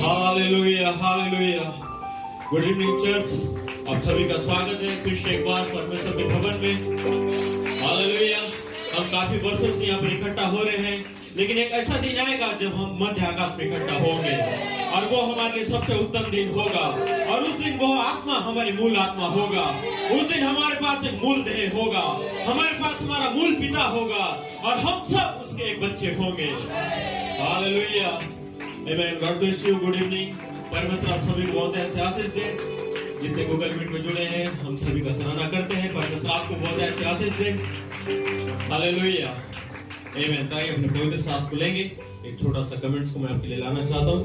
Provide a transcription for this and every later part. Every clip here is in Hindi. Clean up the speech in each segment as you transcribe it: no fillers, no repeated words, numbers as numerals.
Hallelujah hallelujah. Good evening church, आप सभी का स्वागत है फिर से एक बार परमेश्वर के भवन में। हालेलुया। हम काफी वर्षों से यहाँ पर इकट्ठा हो रहे हैं, लेकिन एक ऐसा दिन आएगा जब हम मध्य आकाश में इकट्ठा होंगे और वो हमारे लिए सबसे उत्तम दिन होगा। और उस दिन वो आत्मा हमारी मूल आत्मा होगा। उस दिन हमारे पास एक मूल देह होगा, हमारे पास हमारा मूल पिता होगा और हम सब उसके एक बच्चे होंगे। Hallelujah. Amen. God bless you. Good evening. परमेश्वर आप सभी को बहुत ऐसे आशीष दे। जितने गूगल मीट में जुड़े हैं हम सभी का सराहना करते हैं। परमेश्वर आपको बहुत ऐसे आशीष दे। हालेलुया। आमीन। ताई अपने पवित्र शास्त्र को लेंगे। एक छोटा सा कमेंट्स को मैं आपके लिए लाना चाहता हूँ।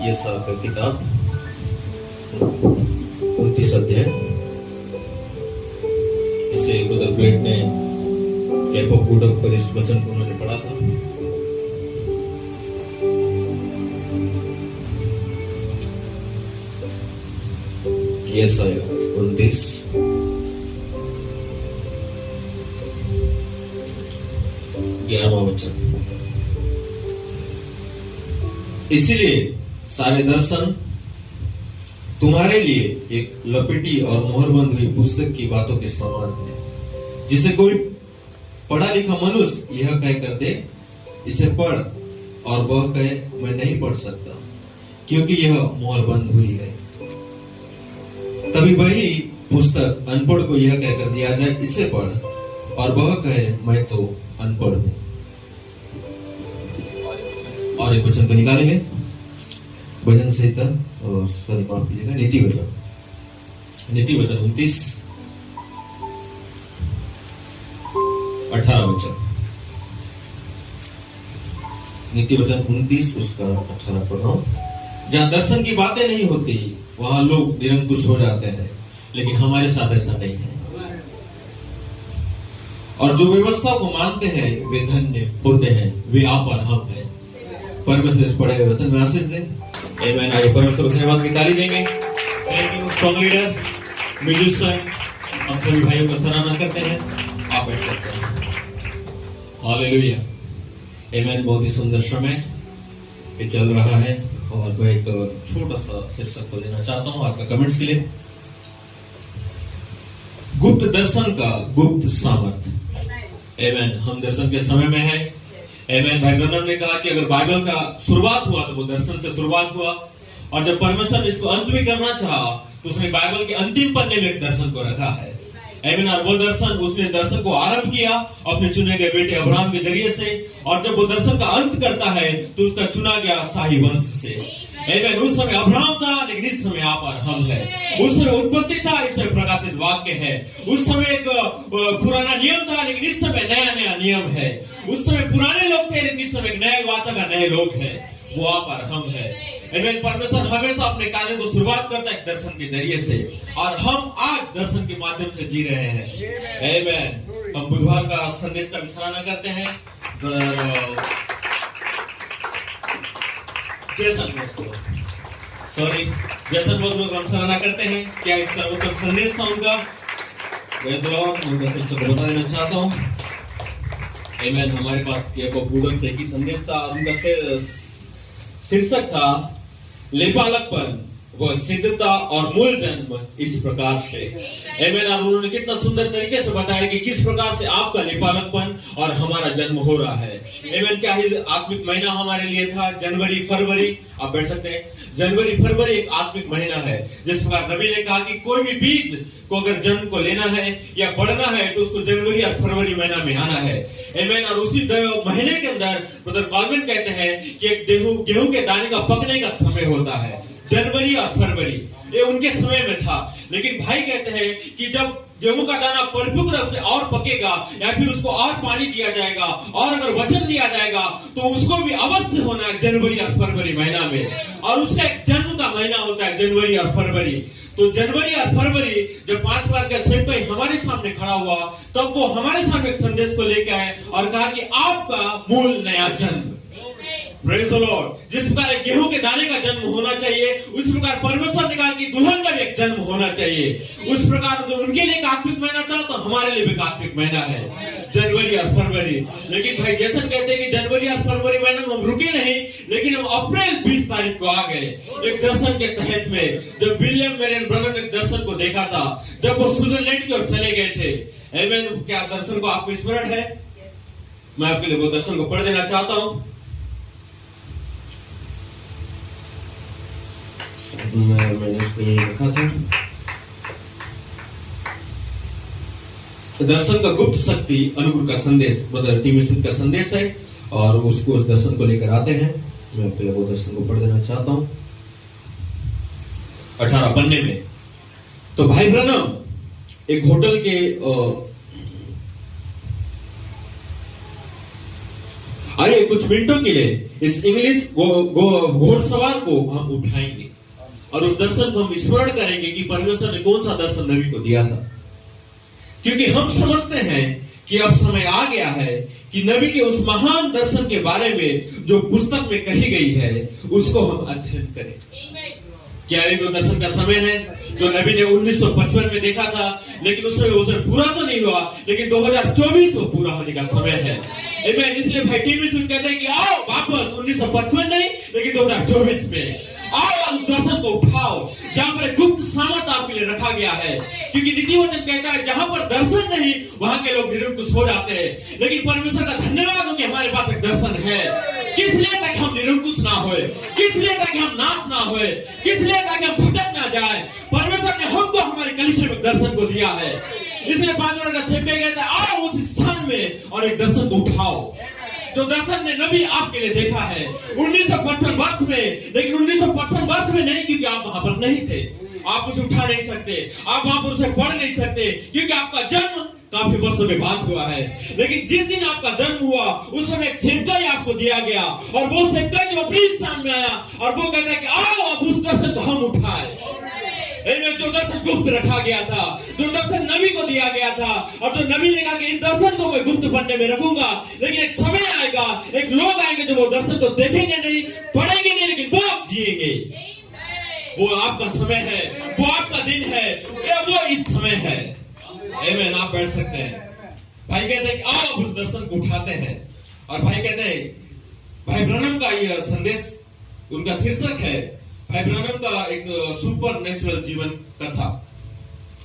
यशायाह का किताब 29 अध्याय। इसे ब्रदर ब्रेट ने कैप ऑफ गुड पर इस वचन को उन्होंने पढ़ा था। यशायाह 29 11वां वचन। इसीलिए सारे दर्शन तुम्हारे लिए एक लपेटी और मोहरबंद हुई पुस्तक की बातों के समान है, जिसे कोई पढ़ा लिखा मनुष्य यह कह कर दे, इसे पढ़, और वह कहे मैं नहीं पढ़ सकता, क्योंकि यह मोहरबंद हुई है। तभी वही पुस्तक अनपढ़ को यह कहकर दिया जाए, इसे पढ़, और वह कहे मैं तो अनपढ़ हूं। और एक वचन को निकालेंगे, भजन संहिता, सॉरी माफ कीजिएगा, नीति वचन 29 18 वचन। नीति वचन 29 उसका 18 पढ़ रहा हूं। जहां दर्शन की बातें नहीं होती वहां लोग निरंकुश हो जाते हैं, लेकिन हमारे साथ ऐसा नहीं है। और जो व्यवस्था को मानते हैं वे धन्य होते हैं, वे आप और हम हैं। परमेश्वर इस पढ़े हुए वचन में आशीष दे। आमीन। आइए परमेश्वर को धन्यवाद की ताली देंगे। Thank you song leader, musician, हम सभी भाइयों का सराहना करते हैं। आप बैठ सकते हैं। हालेलुया। आमीन। बहुत ही सुंदर समय ये चल रहा है और मैं एक छोटा सा शीर्षक को लेना चाहता हूं आज का कमेंट्स के लिए। गुप्त दर्शन का गुप्त सामर्थ। आमीन। हम दर्शन के समय में हैं। आमीन। भाई ब्रनम ने कहा कि अगर बाइबल का शुरुआत हुआ तो वो दर्शन से शुरुआत हुआ, और जब परमेश्वर ने इसको अंत में करना चाहा तो उसने बाइबल के अंतिम पन्ने में एक दर्शन को रखा है। आमीन। और वो दर्शन, उसने दर्शन को आरंभ किया अपने चुने गए बेटे अब्राहम के जरिए से, और जब वो दर्शन का अंत करता है तो उसका चुना गया शाही वंश से। आमीन। उस समय अब्राहम था, लेकिन इस समय आप और हम है। उस समय उत्पत्ति था, इस समय प्रकाशित वाक्य है। उस समय एक पुराना नियम था, लेकिन इस समय नया नया नियम है। उस समय पुराने लोग थे, लेकिन इस समय नए वाचा का नए लोग हैं। वो आप और हम है। आमीन। परमेश्वर हमेशा अपने कार्यों को शुरुआत करता है दर्शन के जरिए से, और हम आज दर्शन के माध्यम से जी रहे हैं। आमीन। हम बुधवार का संदेश का विश्राम करते हैं। जैसन मजदूर को हम सराहना करते हैं। क्या इस सर्वोत्तम संदेश था उनका? मैं बता देना चाहता हूँ। आमीन। हमारे पास पूरब से ही संदेश था, उनका शीर्षक था लेपालकपन वो सिद्धता और मूल जन्म इस प्रकार से। आमीन। और उन्होंने कितना सुंदर तरीके से बताया कि किस प्रकार से आपका लेपालकपन और हमारा जन्म हो रहा है। आमीन। क्या ही आत्मिक महीना हमारे लिए था, जनवरी फरवरी। आप बैठ सकते हैं। जनवरी फरवरी एक आत्मिक महीना है। जिस प्रकार नबी ने कहा कि कोई भी बीज को अगर जन्म को लेना है या बढ़ना है तो उसको जनवरी और फरवरी महीना में आना है। आमीन। और उसी महीने के अंदर ब्रदर कॉलमैन कहते हैं कि एक गेहूं के दाने का पकने का समय होता है, जनवरी और फरवरी। ये उनके समय में था। लेकिन भाई कहते हैं कि जब गेहूं का दाना परिपक्व रूप से और पकेगा, या फिर उसको और पानी दिया जाएगा, और अगर वचन दिया जाएगा, तो उसको भी अवश्य होना है जनवरी और फरवरी महीना में। और उसका एक जन्म का महीना होता है जनवरी और फरवरी। तो जनवरी और फरवरी जब 5 बार का सेवकाई हमारे सामने खड़ा हुआ, तब वो हमारे सामने एक संदेश को लेकर आए और कहा कि आपका मूल नया जन्म। Praise the Lord. जिस प्रकार एक गेहूं के दाने का जन्म होना चाहिए, उस प्रकार परमेश्वर ने कहा कि दुल्हन का भी एक जन्म होना चाहिए। उस प्रकार जो उनके लिए एक आत्मिक महीना था, तो हमारे लिए भी एक आत्मिक महीना है, जनवरी और फरवरी। लेकिन भाई जैसन कहते हैं कि जनवरी और फरवरी महीना में हम रुके नहीं, लेकिन हम अप्रैल 20 तारीख को आ गए एक दर्शन के तहत में, जब विलियम मैरियन ब्रनम ने दर्शन को देखा था, जब वो स्विट्जरलैंड की ओर चले गए थे। आमीन। क्या दर्शन को आपको स्मरण है? मैं आपके लिए वो दर्शन को पढ़ देना चाहता हूं। मैंने उसको यही लिखा था। दर्शन का गुप्त शक्ति अनुग्रह का संदेश, ब्रदर टीमी स्मिथ का संदेश है, और उसको उस दर्शन को लेकर आते हैं। मैं आपके लिए वो दर्शन को पढ़ देना चाहता हूं 18 पन्ने में। तो भाई ब्रनम एक होटल के आइए कुछ मिनटों के लिए इस इंग्लिश घोड़सवार को हम उठाएंगे और उस दर्शन को हम स्मरण करेंगे कि परमेश्वर ने कौन सा दर्शन नबी को दिया था। क्योंकि हम समझते हैं कि अब समय आ गया है कि नबी के उस महान दर्शन के बारे में जो पुस्तक में कही गई है उसको हम अध्ययन करें। क्या ये वो दर्शन का समय है जो नबी ने 1955 में देखा था, लेकिन उस समय पूरा तो नहीं हुआ, लेकिन 2024 में पूरा होने का समय है। इसलिए भाई टीवी स्मिथ कहते हैं कि आओ वापस 1955 नहीं, लेकिन 2024 में आओ, उस दर्शन को उठाओ जहां पर गुप्त सामर्थ आपके लिए रखा गया है। क्योंकि नीति वचन कहता है जहां पर दर्शन नहीं वहां के लोग निरंकुश हो जाते हैं, लेकिन परमेश्वर का धन्यवाद हो कि हमारे पास एक दर्शन है। किस लिए? ताकि हम निरंकुश ना होए, किस लिए? ताकि हम नाश ना होए, किस लिए? ताकि हम भटक ना जाए। परमेश्वर ने हमको हमारे कलीसिया में दर्शन को दिया है। इसलिए 5 वर्ष का सेवक कहता है आओ उस स्थान में और एक दर्शन को उठाओ जो दर्शन ने नबी आपके लिए देखा है 1955 वर्ष में। लेकिन 1955 वर्ष में नहीं, क्योंकि आप वहां पर नहीं थे, आप उसे उठा नहीं सकते, आप वहां पर उसे पढ़ नहीं सकते, क्योंकि आपका जन्म काफी वर्षों के बाद हुआ है। लेकिन जिस दिन आपका जन्म हुआ उस समय एक सेवकाई आपको दिया गया, और वो सेवकाई जो अपने स्थान में आया और वो कहता है कि आओ अब उस दर्शन को हम उठाए। जो दर्शन गुप्त रखा गया था, जो दर्शन नबी को दिया गया था, और जो नबी ने कहा कि इस दर्शन को मैं गुप्त पन्ने में रखूंगा, लेकिन एक समय आएगा, एक लोग आएंगे जो वो दर्शन को देखेंगे नहीं, पढ़ेंगे नहीं, लेकिन वो आप जिएंगे। वो आपका समय है, वो आपका दिन है, वो इस समय है। आमीन। आप बैठ सकते हैं। भाई कहते हैं कि आओ उस दर्शन को उठाते हैं, और भाई कहते हैं भाई ब्रनम का यह संदेश, उनका शीर्षक है भाई ब्रनम का एक सुपर नेचुरल जीवन कथा।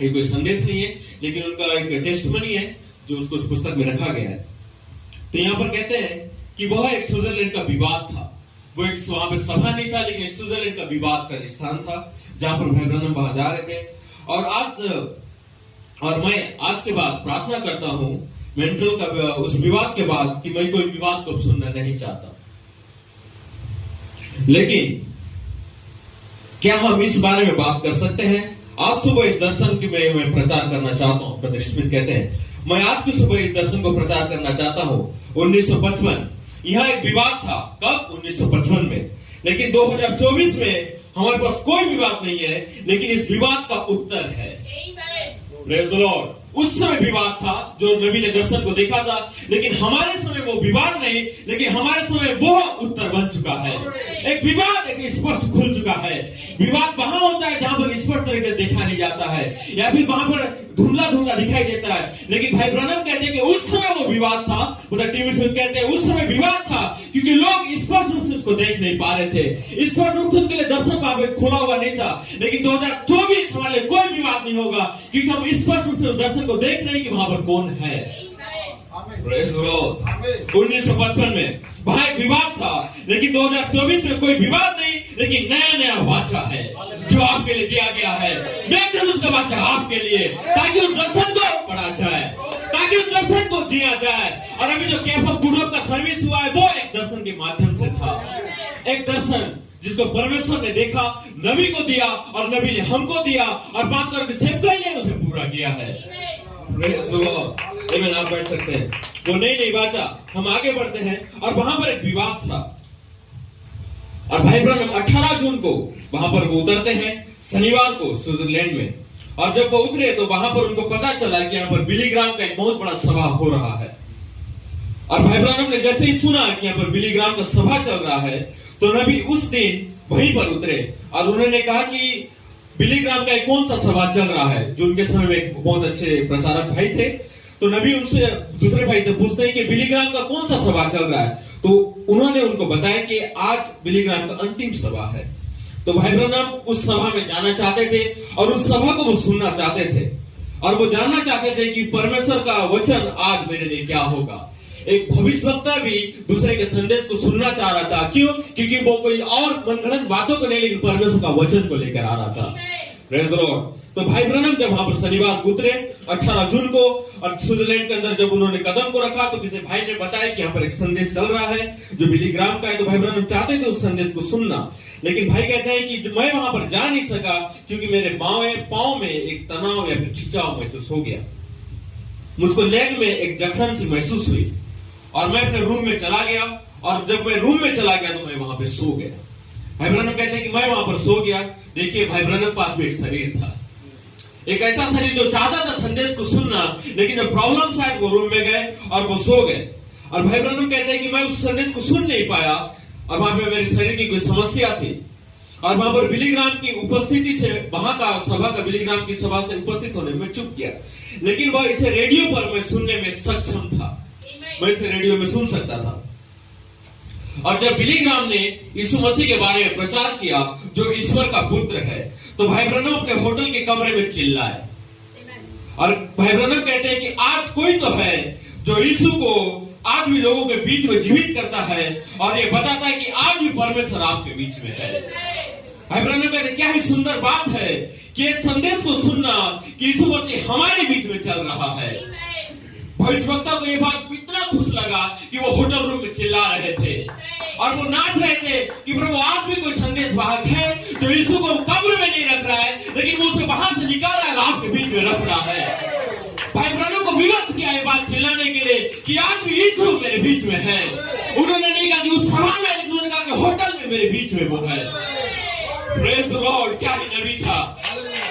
ये कोई संदेश नहीं है, लेकिन उनका एक टेस्टमनी है जो उसको उस पुस्तक में रखा गया है। तो यहाँ पर कहते हैं कि वह एक स्विट्जरलैंड का विवाद था, वो एक वहां पे सभा नहीं था, लेकिन एक स्विट्जरलैंड का विवाद का स्थान था जहां पर भाई ब्रनम वहां जा रहे थे। और मैं आज के बाद प्रार्थना करता हूं मेंटल का उस विवाद के बाद कि मैं कोई विवाद को सुनना नहीं चाहता, लेकिन क्या हम इस बारे में बात कर सकते हैं? आज सुबह इस दर्शन की मैं प्रचार करना चाहता हूं। ब्रदर स्मिथ कहते हैं मैं आज की सुबह इस दर्शन को प्रचार करना चाहता हूं। 1955 यहां एक विवाद था। कब? 1955 में। लेकिन 2024 में हमारे पास कोई विवाद नहीं है, लेकिन इस विवाद का उत्तर है। Praise the Lord. उस समय विवाद था जो नबी ने दर्शन को देखा था, लेकिन हमारे समय वो विवाद नहीं, लेकिन हमारे समय वो उत्तर बन चुका है। एक विवाद एक स्पष्ट खुल चुका है। विवाद वहां होता है जहां पर स्पष्ट तरीके देखा नहीं जाता है, या फिर वहां पर धुंधला धुंधला दिखाई देता है। लेकिन भाई ब्रनम कहते हैं कि उस समय वो विवाद था, मतलब टीवी स्मिथ कहते हैं उस समय विवाद था, क्योंकि लोग स्पष्ट रूप से उसको देख नहीं पा रहे थे। स्पष्ट रूप से उनके लिए दर्शन का खुला हुआ नहीं था। लेकिन 2024 हमारे कोई विवाद नहीं होगा, क्योंकि हम स्पष्ट रूप से दर्शन को देख रहे हैं कि वहां पर कौन है। 1955 में वहां एक विवाद था, लेकिन 2024 में कोई विवाद नहीं, लेकिन नया नया वाचा है जो आपके लिए दिया गया है। मैं उसका वाचा आपके लिए, ताकि उस दर्शन को पढ़ा जाए, ताकि उस दर्शन को जिया जाए। और अभी जो कैफ ऑफ गुड होप का सर्विस हुआ है वो एक दर्शन के माध्यम से था। एक दर्शन जिसको परमेश्वर ने देखा, नबी को दिया, और नबी ने हमको दिया, और 5 वर्ष के सेवकाई ने उसे पूरा किया है। आप बैठ सकते हैं। वो नहीं वाचा। हम आगे बढ़ते हैं, और वहां पर एक विवाद था, और भाई ब्रनम 18 जून को वहां पर वो उतरते हैं, शनिवार को स्विट्जरलैंड में। और जब वो उतरे तो वहां पर उनको पता चला कि यहाँ पर बिली ग्राम का एक बहुत बड़ा सभा हो रहा है। और भाई ब्रानम ने जैसे ही सुना कि यहाँ पर बिली ग्राम का सभा चल रहा है, तो नबी उस दिन वहीं पर उतरे और उन्होंने कहा कि बिली ग्राम का कौन सा सभा चल रहा है, जो उनके समय में बहुत अच्छे प्रसारक भाई थे। तो नबी उनसे दूसरे भाई से पूछते हैं कि बिली ग्राम का कौन सा सभा चल रहा है। तो उन्होंने उनको बताया कि आज बिली ग्राम का अंतिम सभा है। तो भाई ब्रानम उस सभा में जाना चाहते थे और उस सभा को वो सुनना चाहते थे और वो जानना चाहते थे कि परमेश्वर का वचन आज मेरे लिए क्या होगा। एक भविष्यवक्ता भी दूसरे के संदेश को सुनना चाह रहा था। क्यों? क्योंकि वो कोई और मनगढ़ंत बातों को नहीं, लेकिन परमेश्वर का वचन को लेकर आ रहा था। Praise the Lord. तो भाई ब्रानम जब वहां पर शनिवार को उतरे 18 जून को, और स्विट्जरलैंड के अंदर जब उन्होंने कदम को रखा, तो किसी भाई ने बताया कि यहाँ पर एक संदेश चल रहा है जो बिली ग्राम का है। तो भाई ब्रानम चाहते थे उस संदेश को सुनना, लेकिन भाई कहते हैं कि मैं वहां पर जा नहीं सका क्योंकि मेरे पांव में एक तनाव या फिर खिंचाव महसूस हो गया। मुझको लेग में एक जखन सी महसूस हुई और मैं अपने रूम में चला गया, और जब मैं रूम में चला गया तो मैं वहां पे सो गया। भाई ब्रानम कहते हैं कि मैं वहां पर सो गया। देखिए भाई ब्रानम पास में एक शरीर था, एक ऐसा शरीर जो चाहता था संदेश को सुनना, लेकिन जब प्रॉब्लम आए वो रूम में गए और वो सो गए। और भाई ब्रानम कहते हैं कि मैं उस संदेश को सुन नहीं पाया और वहां पे मेरे शरीर की कोई समस्या थी। और वहां पर बिली ग्राम की उपस्थिति से, वहां का सभा का बिली ग्राम की सभा से उपस्थित होने में चुप गया, लेकिन वह इसे रेडियो पर मैं सुनने में सक्षम था। मैं इसे रेडियो में सुन सकता था। और जब बिली ग्राम ने यीशु मसीह के बारे में प्रचार किया जो ईश्वर का पुत्र है, तो भाई ब्रानम अपने होटल के कमरे में चिल्लाए। और भाई ब्रानम कहते हैं कि आज कोई तो है जो यीशु को आज भी लोगों के बीच में जीवित करता है और ये बताता है कि आज भी परमेश्वर आपके बीच में है। भाई ब्रानम कहते हैं क्या ही सुंदर बात है कि इस संदेश को सुनना कि यीशु मसीह हमारे बीच में चल रहा है। भविष्यवक्ता को ये बात इतना खुश लगा कि वो होटल रूम में चिल्ला रहे थे और वो नाच रहे थे कि प्रभु आज भी कोई संदेश वाहक है जो यीशु को कब्र में नहीं रख रहा है, लेकिन वो उसे बाहर से निकाल रहा है और आपके बीच में रख रहा है। भाई ब्रानम को विवश किया ये बात चिल्लाने के लिए कि आज भी यीशु मेरे बीच में है। उन्होंने नहीं कहा कि उस सभा में, उन्होंने कहा कि होटल में मेरे बीच में वो है। Praise the Lord. क्या ही नबी था,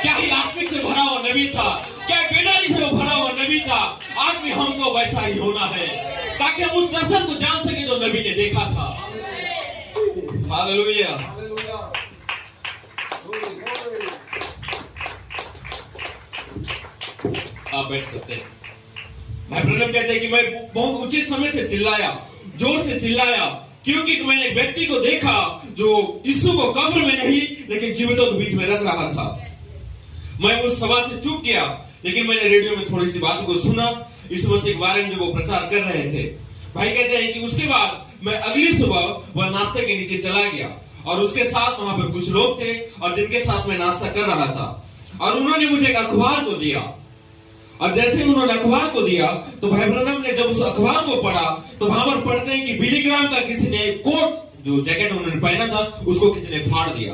क्या ही आत्मिक से भरा हुआ नबी था, क्या बेनारी से वो भरा हुआ नबी था। आज भी हमको वैसा ही होना है ताकि हम उस दर्शन को जान सके जो नबी ने देखा था। हालेलुया। आप बैठ सकते हैं। भाई ब्रानम कहते हैं कि मैं बहुत ऊंचे समय से चिल्लाया, जोर से चिल्लाया, क्योंकि मैंने एक व्यक्ति को देखा जो यीशु को कब्र में नहीं लेकिन जीवितों के बीच में रख रहा था। मैं उस सभा से चूक गया, लेकिन मैंने रेडियो में थोड़ी सी बातों को सुना यीशु मसीह के बारे में जो वो प्रचार कर रहे थे। भाई कहते हैं कि उसके बाद मैं अगली सुबह वह नाश्ते के नीचे चला गया और उसके साथ वहां पर कुछ लोग थे और जिनके साथ मैं नाश्ता कर रहा था, और उन्होंने मुझे एक अखबार को दिया। और जैसे उन्होंने अखबार को दिया तो भाई ब्रानम ने जब उस अखबार को पढ़ा तो वहां पर पढ़ते हैं कि बिली ग्राम का किसी ने कोट, जो जैकेट उन्होंने पहना था, उसको किसी ने फाड़ दिया।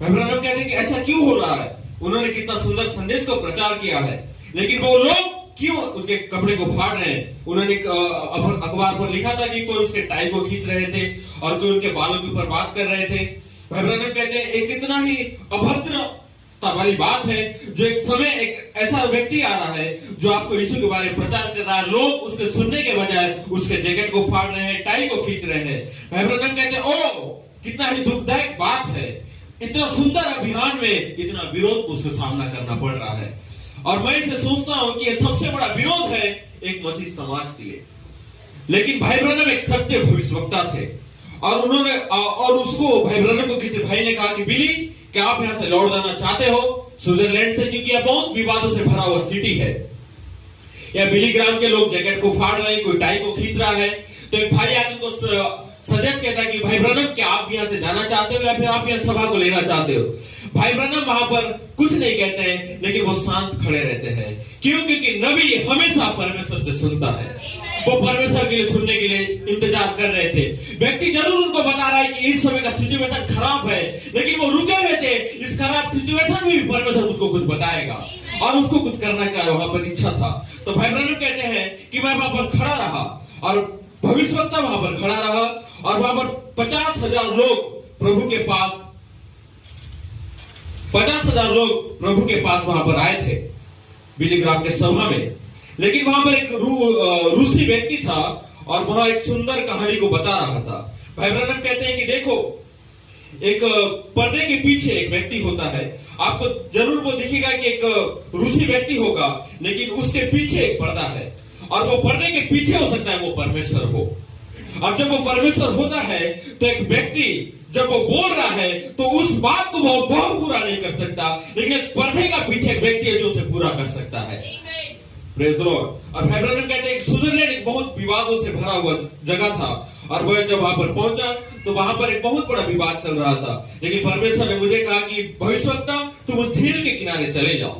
भाई ब्रानम कहते हैं कि ऐसा क्यों हो रहा है? उन्होंने कितना सुंदर संदेश को प्रचार किया है, लेकिन वो लोग क्यों उसके कपड़े को फाड़ रहे हैं? उन्होंने अखबार पर लिखा था कि कोई उसके टाई को खींच रहे थे और कोई उनके बालों के ऊपर बात कर रहे थे। भाई ब्रानम कहते हैं एक कितना ही अभद्रता वाली बात है जो एक समय एक ऐसा व्यक्ति आ रहा है जो आपको यीशु के बारे में प्रचार कर रहा है, लोग उसके सुनने के बजाय उसके जैकेट को फाड़ रहे हैं, टाई को खींच रहे हैं। भाई ब्रानम कहते हैं ओ कितना ही दुखदायक बात है, इतना सुंदर अभियान में इतना विरोध को उसका सामना करना पड़ रहा है। और मैं इसे सोचता हूं कि यह सबसे बड़ा विरोध है एक मसीह समाज के लिए। लेकिन भाई ब्रानम एक सच्चे भविष्यवक्ता थे और उन्होंने और उसको भाई ब्रानम को किसी भाई ने कहा कि बिली क्या आप यहां से लौट जाना चाहते हो स्विट्जरलैंड से, क्योंकि यह बहुत विवादों से भरा हुआ सिटी है। या बिली ग्राम के लोग जैकेट को फाड़ रहे हैं, कोई टाई को खींच रहा है। तो एक भाई आके उनको सजेस्ट कहता है कि भाई ब्रानम क्या आप यहां से जाना चाहते हो या फिर आप यहां सभा को लेना चाहते हो? भाई ब्रानम वहां पर कुछ नहीं कहते हैं, लेकिन वो शांत खड़े रहते हैं। क्यों? क्योंकि नबी हमेशा परमेश्वर से सुनता है। वो परमेश्वर के लिए सुनने के लिए इंतजार कर रहे थे। व्यक्ति जरूर उनको बता रहा है कि इस समय का सिचुएशन खराब है, लेकिन वो रुके हुए थे। इस खराब सिचुएशन में भी परमेश्वर उसको कुछ बताएगा और उसको कुछ करने का वहां पर इच्छा था। तो भाई ब्रानम कहते हैं कि मैं वहां पर खड़ा रहा और भविष्यवक्ता वहां पर खड़ा रहा और वहां पर 50,000 लोग प्रभु के पास 50,000 लोग प्रभु के पास वहां पर आए थे बिली ग्राम के सभा में। लेकिन वहां पर एक रूसी व्यक्ति था और वहां एक सुंदर कहानी को बता रहा था। भाई ब्रैनम कहते हैं कि देखो, एक पर्दे के पीछे एक व्यक्ति होता है। आपको जरूर वो दिखेगा कि एक रूसी व्यक्ति होगा, लेकिन उसके पीछे एक पर्दा है, और वो पर्दे के पीछे हो सकता है वो परमेश्वर हो। और जब वो परमेश्वर होता है तो एक व्यक्ति जब वो बोल रहा है तो उस बात को वो बहुत पूरा नहीं कर सकता, लेकिन एक पर्दे का पीछे एक व्यक्ति है जो उसे पूरा कर सकता है। Praise the Lord. और भाई ब्रैनम कहते हैं स्विट्जरलैंड एक बहुत विवादों से भरा हुआ जगह था, और वह जब वहां पर पहुंचा तो वहां पर एक बहुत बड़ा विवाद चल रहा था। लेकिन परमेश्वर ने मुझे कहा कि भविष्यवक्ता तुम उस झील के किनारे चले जाओ।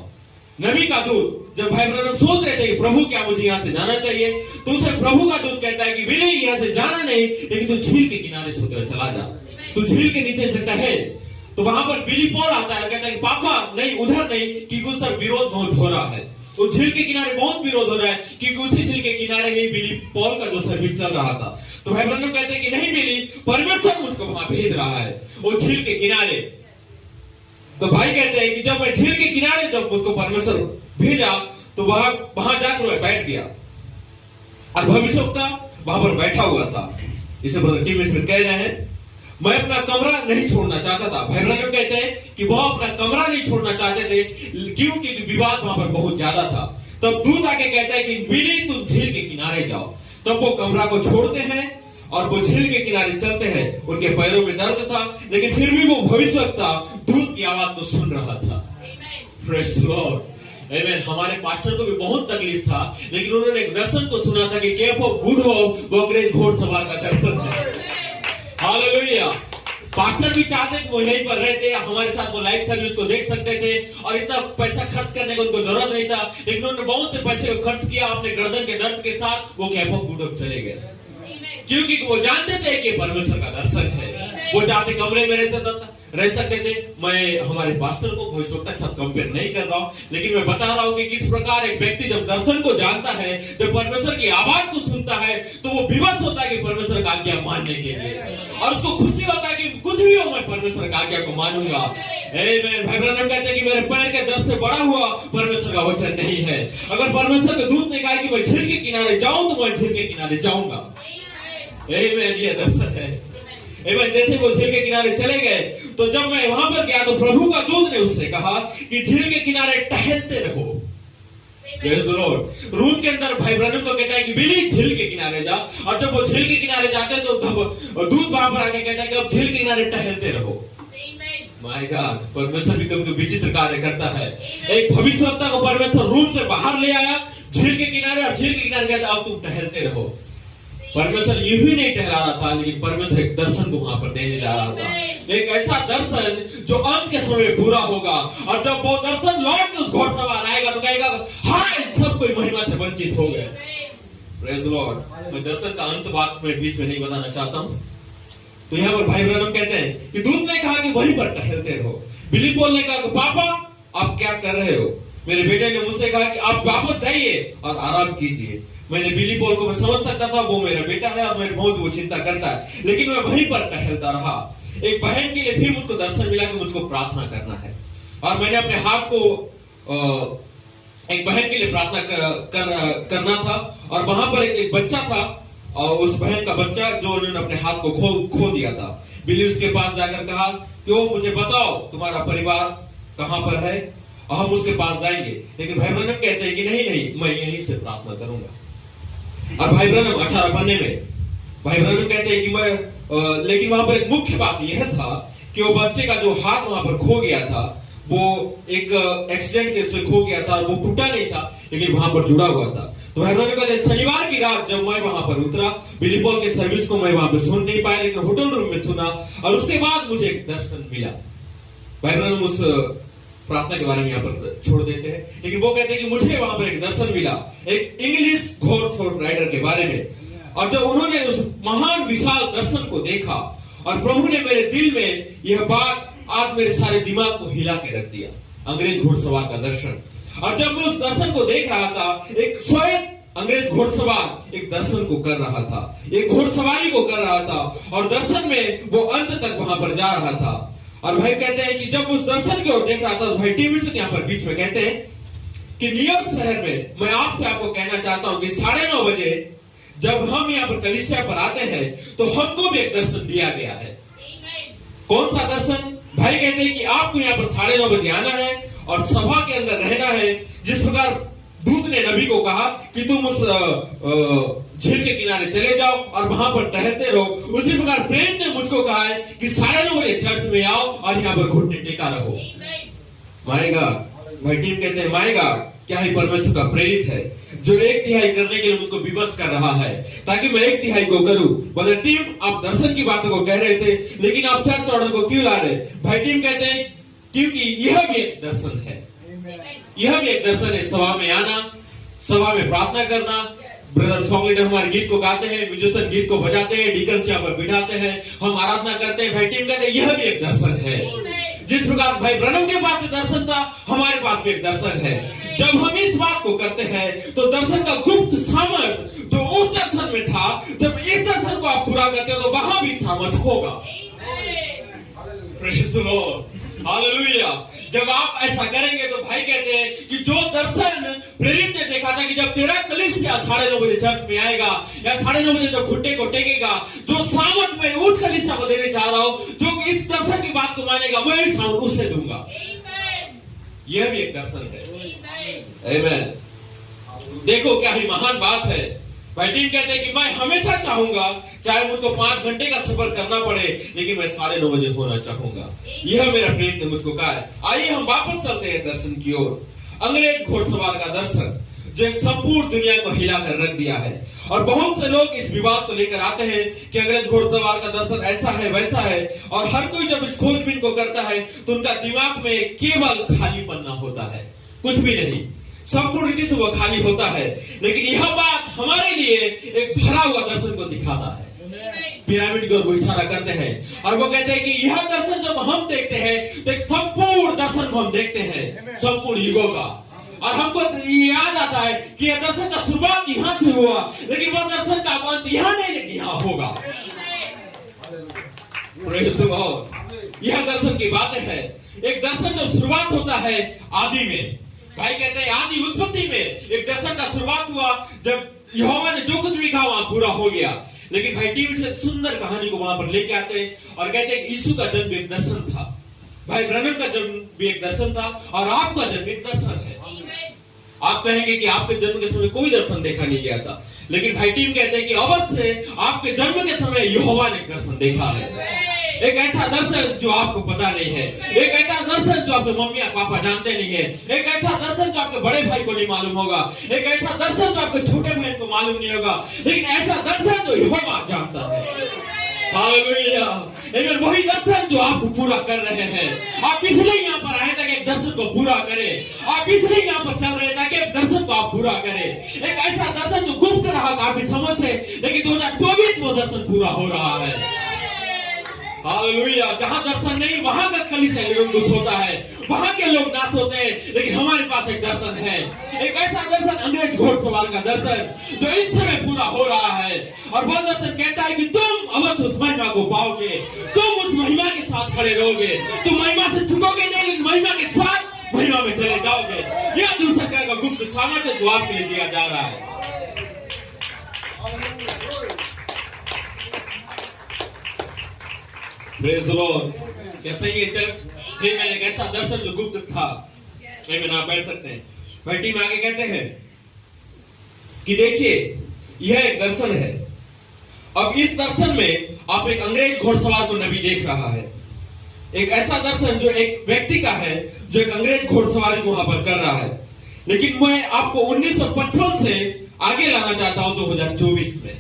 नबी का दूत, जब भाई ब्रैनम सोच रहे थे कि प्रभु क्या मुझे यहाँ से जाना चाहिए, तो उसे प्रभु का दूत कहता है कि विनय यहाँ से जाना नहीं, लेकिन तू झील के किनारे से उधर चला जा, तू झील के नीचे से टहल। तो वहां पर बिली पॉल आता है, कहता है कि पापा नहीं, उधर नहीं, क्योंकि उस तरफ विरोध बहुत हो रहा है। तो झील के किनारे बहुत विरोध हो रहा है, क्योंकि उसी झील के किनारे ही बिली पॉल का जो सर्विस चल रहा था। तो भाई ब्रैनम कहते हैं कि नहीं बिली, परमेश्वर मुझको वहां भेज रहा है, वो झील के किनारे। तो भाई कहते हैं कि जब मैं झील के किनारे जब मुझको परमेश्वर भेजा तो वहां जाकर मैं बैठ गया, और भविष्यवक्ता वहां पर बैठा हुआ था। इसे ब्रदर टीम स्मिथ कह रहे हैं, मैं अपना कमरा नहीं छोड़ना चाहता था। भाई ब्रैनम कहते हैं कि वह अपना कमरा नहीं छोड़ना चाहते थे, क्योंकि विवाद वहां पर बहुत ज्यादा था। तब दूत आके कहता है कि बिली तुम झील के किनारे जाओ। तब वो कमरा को छोड़ते हैं और वो झील के किनारे चलते हैं। उनके पैरों में दर्द था, लेकिन फिर भी वो भविष्यवक्ता दूत की आवाज को सुन रहा था। प्रेज़ द लॉर्ड, आमेन। हमारे पास्टर को भी बहुत तकलीफ था, लेकिन उन्होंने एक दर्शन को सुना था कि केप ऑफ गुड होप वो अंग्रेज घोड़सवार का दर्शन है। हालेलुया। पार्टनर भी चाहते कि वो यहीं पर रहते, हमारे साथ वो लाइव सर्विस को देख सकते थे, और इतना पैसा खर्च करने को उनको जरूरत नहीं था, लेकिन उन्होंने बहुत से पैसे को खर्च किया अपने गर्दन के दर्द के साथ। वो कैप ऑफ गुड होप चले गए, क्योंकि वो जानते थे कि परमेश्वर का दर्शन है। वो चाहते कमरे में रह सकते थे। मैं हमारे पास्टर को भविष्यवक्ता के साथ कंपेयर नहीं कर रहा हूं, लेकिन मैं बता रहा हूं कि किस प्रकार एक व्यक्ति जब दर्शन को जानता है, जब परमेश्वर की आवाज को सुनता है, तो वो विवश होता है कि परमेश्वर का आज्ञा मानने के लिए, और उसको खुशी होता है कि कुछ भी हो मैं परमेश्वर का आज्ञा को मानूंगा। आमेन। भाई ब्रैनम कहते हैं कि मेरे पैर के दर्द से बड़ा हुआ परमेश्वर का वचन नहीं है। अगर परमेश्वर के दूत ने कहा कि मैं झील के किनारे जाऊं तो मैं झील के किनारे जाऊंगा। ये दर्शन है। जैसे वो झील के किनारे चले गए, तो जब मैं वहां पर गया तो प्रभु का दूत ने उससे कहा कि झील के किनारे टहलते रहो। Praise the Lord. रूम के अंदर भाई ब्रैनम को कहता है कि बिली झील के किनारे जा, और जब वो झील के किनारे जाते हैं तो दूत वहां पर आके कहता है कि अब झील के किनारे टहलते रहो। माय गॉड, परमेश्वर भी कभी विचित्र कार्य करता है। एक भविष्यवक्ता को परमेश्वर रूम से बाहर ले आया झील के किनारे, और झील के किनारे कहता अब तुम टहलते रहो। परमेश्वर ये भी नहीं टहला रहा था, लेकिन परमेश्वर एक दर्शन को वहां पर देने जा रहा था, एक ऐसा दर्शन जो अंत के समय में पूरा होगा। और जब वो दर्शन लौट के उस घोड़सवार आएगा तो कहेगा हाय सब कोई महिमा से वंचित हो गए। Praise the Lord. मैं दर्शन का अंत बात में बीच में नहीं बताना चाहता हूं। तो यहाँ पर भाई ब्रैनम कहते हैं कि दूत ने कहा कि वहीं पर टहलते रहो। बिली पॉल ने कहा कि पापा आप क्या कर रहे हो? मेरे बेटे ने मुझसे कहा कि आप वापस जाइए और आराम कीजिए। मैंने बिली पॉल को मैं समझ सकता था, वो मेरा बेटा है और मेरे बहुत वो चिंता करता है, लेकिन मैं वहीं पर टहलता रहा। एक बहन के लिए फिर मुझको दर्शन मिला कि मुझको प्रार्थना करना है, और मैंने अपने हाथ को एक बहन के लिए प्रार्थना करना था, और वहां पर एक बच्चा था, और उस बहन का बच्चा जो उन्होंने अपने हाथ को खो दिया था। बिली उसके पास जाकर कहा कि ओ मुझे बताओ तुम्हारा परिवार कहां पर है, और हम उसके पास जाएंगे। लेकिन भाई ब्रैनम कहते हैं कि नहीं मैं यहीं से प्रार्थना करूंगा। और भाई ब्रैनम 18 पन्ने में भाई ब्रैनम कहते हैं कि मैं लेकिन वहां पर एक मुख्य बात यह था कि वो बच्चे का जो हाथ वहां पर खो गया था, वो एक एक्सीडेंट से खो गया था, वो टूटा नहीं था, लेकिन वहां पर जुड़ा हुआ था। तो भाई ब्रैनम कहते हैं शनिवार की रात जब मैं वहां पर उतरा, बिली पॉल के सर्विस को मैं वहां पर सुन नहीं पाया, लेकिन होटल रूम में सुना, और उसके बाद मुझे एक दर्शन मिला। भाई ब्रैनम उस प्रार्थना के बारे में यहाँ पर छोड़ देते हैं, लेकिन वो कहते हैं कि मुझे वहां पर एक दर्शन मिला एक इंग्लिश घोड़स राइडर के बारे में। और जब उन्होंने उस महान विशाल दर्शन को देखा, और प्रभु ने मेरे दिल में यह बात आज मेरे सारे दिमाग को हिला के रख दिया, अंग्रेज घोड़सवार का दर्शन। और जब मैं उस दर्शन को देख रहा था, एक स्वयं अंग्रेज घोड़सवार एक दर्शन को कर रहा था, एक घोड़सवारी को कर रहा था, और दर्शन में वो अंत तक वहां पर जा रहा था। और भाई कहते हैं कि जब उस दर्शन की ओर देख रहा था, तो भाई टीवी से यहाँ पर बीच में कहते हैं कि न्यूयॉर्क शहर में मैं आपको कहना चाहता हूं कि 9:30 बजे जब हम यहाँ पर कलीसिया पर आते हैं तो हमको भी एक दर्शन दिया गया है। कौन सा दर्शन? भाई कहते हैं कि आपको यहाँ पर 9:30 बजे आना है और सभा के अंदर रहना है। जिस प्रकार दूत ने नबी को कहा कि तुम उस झील के किनारे चले जाओ और वहां पर टहलते रहो, उसी प्रकार प्रेम ने मुझको कहा है कि 9:30 बजे चर्च में आओ और यहाँ पर घुटने टेका रहो। माय गॉड, भाई टीम कहते हैं माय गॉड, क्या ही परमेश्वर का प्रेरित है जो 1/3 करने के लिए मुझको विवश कर रहा है ताकि मैं 1/3 को करूं। बोले टीम, आप दर्शन की बातों को कह रहे थे लेकिन आप चर्च ऑर्डर को क्यों ला रहे? भाई टीम कहते हैं क्योंकि यह भी एक दर्शन है, यह भी एक दर्शन है। सभा में आना, सभा में प्रार्थना करना, ब्रदर सॉन्ग लीडर हमारे गीत को गाते हैं, म्यूजिशियन गीत को बजाते हैं, डीकन यहाँ पर बिठाते हैं, हम आराधना करते हैं। भाई टीम कहते हैं यह भी एक दर्शन है। जिस प्रकार भाई ब्रनम के पास दर्शन था, हमारे पास भी एक दर्शन है। जब हम इस बात को करते हैं तो दर्शन का गुप्त सामर्थ जो उस दर्शन में था, जब इस दर्शन को आप पूरा करते हो तो वहां भी सामर्थ होगा। Praise the Lord, hallelujah. जब आप ऐसा करेंगे तो भाई कहते हैं कि जो दर्शन प्रेरित ने देखा था कि जब तेरा कलीसिया 9:30 बजे चर्च में आएगा या 9:30 बजे जब घुटने को टेकेगा, जो सामर्थ मैं उस कलीसिया को देने चाह रहा हूं जो इस दर्शन की बात को मानेगा, मैं भी सामर्थ उसे दूंगा। यह भी एक दर्शन है। आमीन। देखो क्या ही महान बात है। भाई टीम कहते हैं कि मैं हमेशा चाहूंगा चाहे मुझको 5 घंटे का सफर करना पड़े लेकिन मैं 9:30 बजे होना चाहूंगा। यह मेरा प्रेरित ने मुझको कहा है। आइए हम वापस चलते हैं दर्शन की ओर। अंग्रेज घोड़सवार का दर्शन जो एक संपूर्ण दुनिया को हिलाकर रख दिया है, और बहुत से लोग इस विवाद को लेकर आते हैं कि अंग्रेज घोड़सवार का दर्शन ऐसा है वैसा है, और हर कोई जब इस खोजबीन को करता है तो उनका दिमाग में केवल खालीपन्ना होता है, कुछ भी नहीं, संपूर्ण रीति से वो खाली होता है। लेकिन यह बात हमारे लिए एक भरा हुआ दर्शन को दिखाता है। पिरामिड की ओर वो इशारा करते हैं और वो कहते हैं कि यह दर्शन जब हम देखते हैं तो एक संपूर्ण दर्शन को हम देखते हैं, संपूर्ण युगों का। और हमको याद आता है कि यह दर्शन का शुरुआत यहां से हुआ, लेकिन वह दर्शन का अंत यहां नहीं, लेकिन यहां होगा। Praise the Lord. यह दर्शन की बातें है। एक दर्शन जब शुरुआत होता है आदि में, भाई कहते हैं आदि उत्पत्ति में एक दर्शन का शुरुआत हुआ जब यहोवा ने जो कुछ भी कहा वहां पूरा हो गया। लेकिन भाई टीवी से सुंदर कहानी को वहां पर लेके आते हैं और कहते हैं कि यीशु का जन्म एक दर्शन था, भाई ब्रनम का जन्म भी एक दर्शन था, और आपका जन्म एक दर्शन है। आप कहेंगे कि आपके जन्म के समय कोई दर्शन देखा नहीं गया था, लेकिन भाई टीम कहते हैं कि अवश्य आपके जन्म के समय यहोवा ने दर्शन देखा है। एक ऐसा दर्शन जो आपको पता नहीं है, एक ऐसा दर्शन जो आपके मम्मी और पापा जानते नहीं है, एक ऐसा दर्शन जो आपके बड़े भाई को नहीं मालूम होगा, एक ऐसा दर्शन जो आपके छोटे बहन को मालूम नहीं होगा, लेकिन ऐसा दर्शन जो यहोवा जानता है। हालेलुया। लेकिन वही दर्शन जो आप पूरा कर रहे हैं। आप इसलिए यहाँ पर आए ताकि एक दर्शन को पूरा करें, आप इसलिए यहाँ पर चल रहे हैं ताकि एक दर्शन को आप पूरा करें। एक ऐसा दर्शन जो गुप्त रहा काफी समय से, लेकिन 2024 वो दर्शन पूरा हो रहा है। हालेलुया। जहां दर्शन नहीं वहां का कलीसिया निरंकुश होता है, वहां के लोग नाश होते हैं, लेकिन हमारे पास एक दर्शन है। एक ऐसा दर्शन अंग्रेज घोड़सवार का दर्शन जो इस समय पूरा हो रहा है, और वह दर्शन कहता है कि तुम अवश्य उस महिमा को पाओगे, तुम उस महिमा के साथ खड़े रहोगे, तुम महिमा से चुकोगे नहीं, लेकिन महिमा के साथ महिमा में चले जाओगे। यह दूसरे का गुप्त सामर्थ्य जो आपके लिए दिया जा रहा है। Praise the Lord. कैसे ये चर्च फिर मैंने एक ऐसा दर्शन जो गुप्त था। आप बैठ सकते हैं। भाई टीम आगे कहते हैं कि देखिए यह एक दर्शन है। अब इस दर्शन में आप एक अंग्रेज घोड़सवार को नबी देख रहा है। एक ऐसा दर्शन जो एक व्यक्ति का है जो एक अंग्रेज घोड़सवारी को वहां पर कर रहा है। लेकिन मैं आपको 1955 से आगे लाना चाहता हूं 2024 में।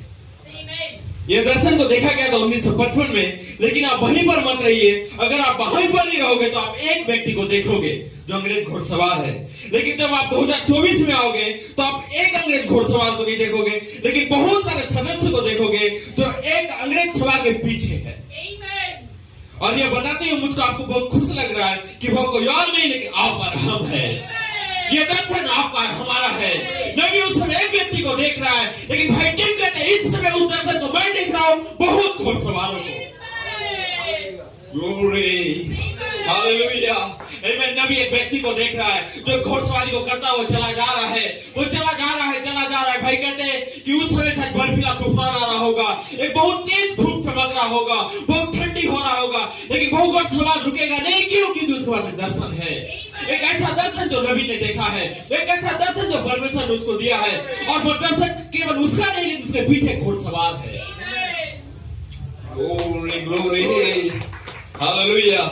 यह दर्शन तो देखा गया था 1955 में, लेकिन आप वहीं पर मत रहिए। अगर आप वहीं पर नहीं रहोगे तो आप एक व्यक्ति को देखोगे जो अंग्रेज घोड़सवार है, लेकिन जब आप 2024 में आओगे तो आप एक अंग्रेज घोड़सवार को नहीं देखोगे, लेकिन बहुत सारे सदस्य को देखोगे जो एक अंग्रेज सवार के पीछे है। और यह बताते हुए मुझको आपको बहुत खुश लग रहा है कि वो कोई और नहीं लेकिन आप और हम है। ये दर्शन आपका हमारा है। नबी उस समय एक व्यक्ति को देख रहा है, लेकिन भाई टीम कहते हैं इस समय उस दर्शन को मैं देख रहा हूं बहुत घोड़सवारों को। Glory, hallelujah. आमीन। नबी एक व्यक्ति को देख रहा है जो घोड़सवारी को करता हुआ चला जा रहा है, वो चला जा रहा है। भाई कहते हैं कि उस समय शायद बर्फीला तूफान आ रहा होगा, एक बहुत तेज धूप चमक रहा होगा, बहुत ठंडी हो रहा होगा, लेकिन वो घोड़सवार रुकेगा नहीं। क्यों? क्योंकि उसके पास दर्शन है, एक ऐसा दर्शन जो नबी ने देखा है, एक ऐसा दर्शन जो परमेश्वर ने उसको दिया है। और वो दर्शन केवल उसका नहीं, लेकिन उसके पीछे घोड़सवार है। Glory glory hallelujah.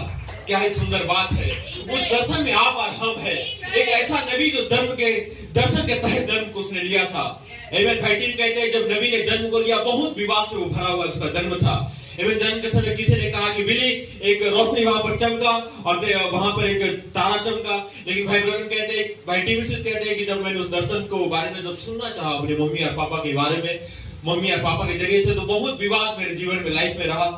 क्या ही सुंदर बात है। उस दर्शन में आप और हम है। एक ऐसा नबी जो धर्म के दर्शन के तहत जन्म को उसने लिया था। आमीन। भाई टीम कहते हैं जब नबी ने जन्म को लिया, बहुत विवाद से वो भरा हुआ उसका जन्म था। आमीन। जन्म के समय किसी ने कहा कि बिली एक रोशनी वहां पर चमका और वहां पर एक तारा चमका। लेकिन भाई ब्रदर कहते हैं, भाई टीम कहते हैं कि जब मैंने उस दर्शन को बारे में जब सुनना चाहा अपने मम्मी और पापा के बारे में, मम्मी और पापा के जरिए से, तो बहुत विवाद मेरे जीवन में, लाइफ में रहा।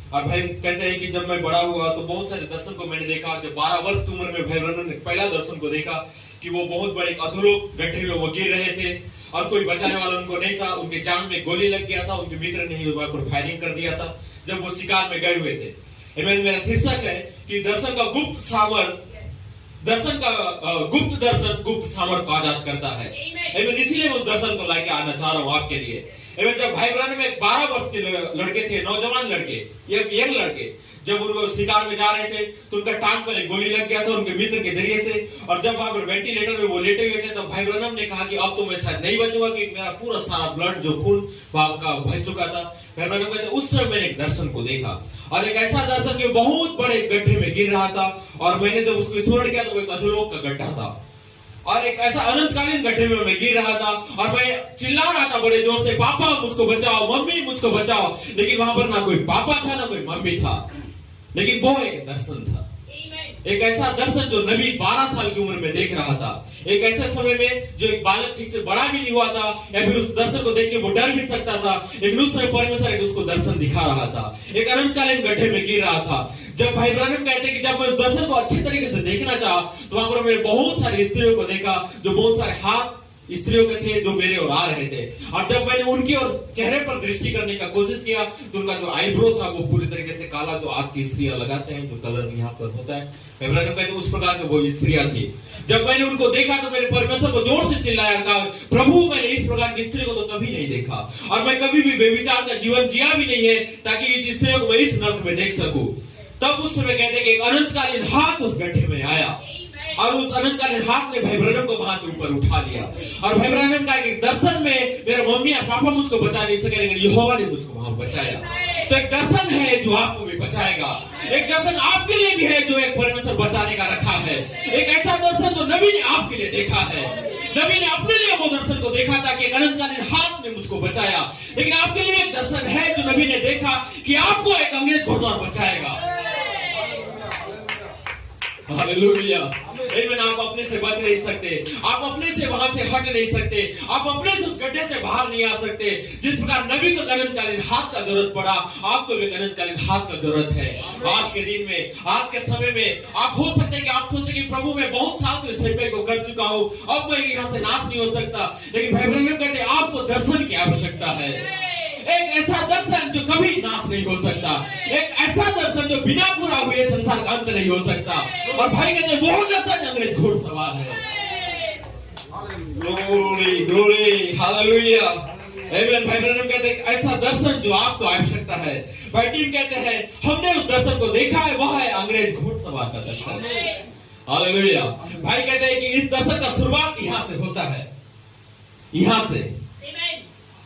और भाई कहते हैं कि जब मैं बड़ा हुआ तो बहुत सारे दर्शन को मैंने देखा। जब 12 वर्ष की उम्र में भाई ब्रदर ने पहला दर्शन को देखा कि वो बहुत बड़े अधोलोक गड्ढे में वो गिर रहे थे और कोई बचाने वाला उनको नहीं था। उनके जान में गोली लग गया था, उनके मित्र ने वहां पर फायरिंग कर दिया था जब वो शिकार में गए हुए थे। आमीन। मेरा शीर्षक है कि दर्शन का गुप्त सामर्थ, दर्शन का गुप्त दर्शन गुप्त सामर्थ को आजाद करता है। आमीन। इसीलिए मैं उस दर्शन को लेकर आना चाह रहा हूँ आपके लिए। जब भाई ब्रदर में 12 वर्ष के लड़के थे, नौजवान लड़के, यंग लड़के, जब उनको शिकार में जा रहे थे तो उनका टांग पर एक गोली लग गया था उनके मित्र के जरिए से। और जब वहां पर वेंटिलेटर में वो लेटे हुए थे, तब भाई ब्रनम ने कहा कि अब तो मैं शायद नहीं बचूंगा, कि मेरा पूरा सारा ब्लड जो खून वहां का बह चुका था। भाई ब्रनम कहते उस समय मैंने एक दर्शन को देखा, और एक ऐसा दर्शन कि बहुत बड़े गड्ढे में गिर रहा था, और मैंने जब उसको स्मरण किया तो वो एक अधोलोक का गड्ढा था, और एक ऐसा अनंतकालीन गड्ढे में मैं गिर रहा था। और मैं चिल्ला रहा था बड़े जोर से, पापा मुझको बचाओ, मम्मी मुझको बचाओ। लेकिन वहां पर ना कोई पापा था ना कोई मम्मी था, लेकिन वो एक दर्शन था। एक ऐसा दर्शन जो नबी 12 साल की उम्र में देख रहा था, एक ऐसे समय में जो एक बालक ठीक से बड़ा भी नहीं हुआ था, या फिर उस दर्शन को देख के वो डर भी सकता था, लेकिन उस समय परमेश्वर एक उसको दर्शन दिखा रहा था, एक अनंतकालीन गड्ढे में गिर रहा था। जब भाई ब्रनम कहते हैं कि जब मैं उस दर्शन को अच्छे तरीके से देखना चाहा तो वहां पर मैंने बहुत सारी स्त्रियों को देखा, जो बहुत सारे हाथ स्त्रियों के थे जो मेरे ओर आ रहे थे। और जब मैंने उनकी ओर चेहरे पर दृष्टि करने का कोशिश किया तो उनका जो आईब्रो था वो पूरी तरीके से काला, जो आज की स्त्रियां लगाते हैं, जो कलर यहाँ पर होता है, इब्राहिम कहते उस प्रकार के वो स्त्रियां थी। जब मैंने उनको देखा तो मैंने परमेश्वर को जोर से चिल्लाया, कहा प्रभु मैंने इस प्रकार की स्त्री को तो कभी नहीं देखा, और मैं कभी भी बेविचार का जीवन जिया भी नहीं है ताकि इस स्त्री को मैं इस नर्क में देख सकूं। तब उस समय कहते कि एक अनंतकालीन हाथ उस गड्ढे में आया, और उस अनंतकालीन हाथ ने भाई ब्रनम को वहां से ऊपर उठा लिया। और भाई ब्रनम का एक दर्शन में मेरे मम्मी और पापा मुझको बचा नहीं सके, लेकिन यहोवा ने मुझको वहां बचाया। तो एक दर्शन है जो आपको भी बचाएगा, एक दर्शन आपके लिए भी है जो एक परमेश्वर बचाने का रखा है। एक ऐसा दर्शन जो नबी ने आपके लिए देखा है, नबी ने अपने लिए वो दर्शन को देखा था कि एक अनंतकालीन हाथ ने मुझको बचाया, लेकिन आपके लिए एक दर्शन है जो नबी ने देखा कि आपको एक अंग्रेज घुड़सवार बचाएगा। हालेलुया। आमीन। आप अपने से बच नहीं सकते, आप अपने से वहां से हट नहीं सकते, आप अपने से उस गड्ढे से बाहर नहीं आ सकते। जिस प्रकार नबी को अनंतकालीन हाथ का जरूरत पड़ा, आपको भी अनंतकालीन हाथ का जरूरत है। आज के दिन में, आज के समय में आप हो सकते हैं कि आप सोचे कि प्रभु मैं बहुत साल से सेवा को कर चुका हूं, अब मैं यहाँ से नाश नहीं हो सकता। लेकिन भाई ब्रनम कहते आपको दर्शन की आवश्यकता है, एक ऐसा दर्शन जो कभी नाश नहीं हो सकता, एक ऐसा दर्शन जो बिना पूरा हुए संसार का अंत नहीं हो सकता। और भाई कहते वो दर्शन अंग्रेज घोड़सवार है। Glory glory hallelujah. आमीन। भाई ब्रनम कहते हैं ऐसा दर्शन जो आपको आवश्यकता है। भाई टीम कहते हैं हमने उस दर्शन को देखा है, वह है अंग्रेज घोड़सवार का दर्शन। हालेलुया। भाई कहते हैं कि इस दर्शन का शुरुआत यहां से होता है, यहां से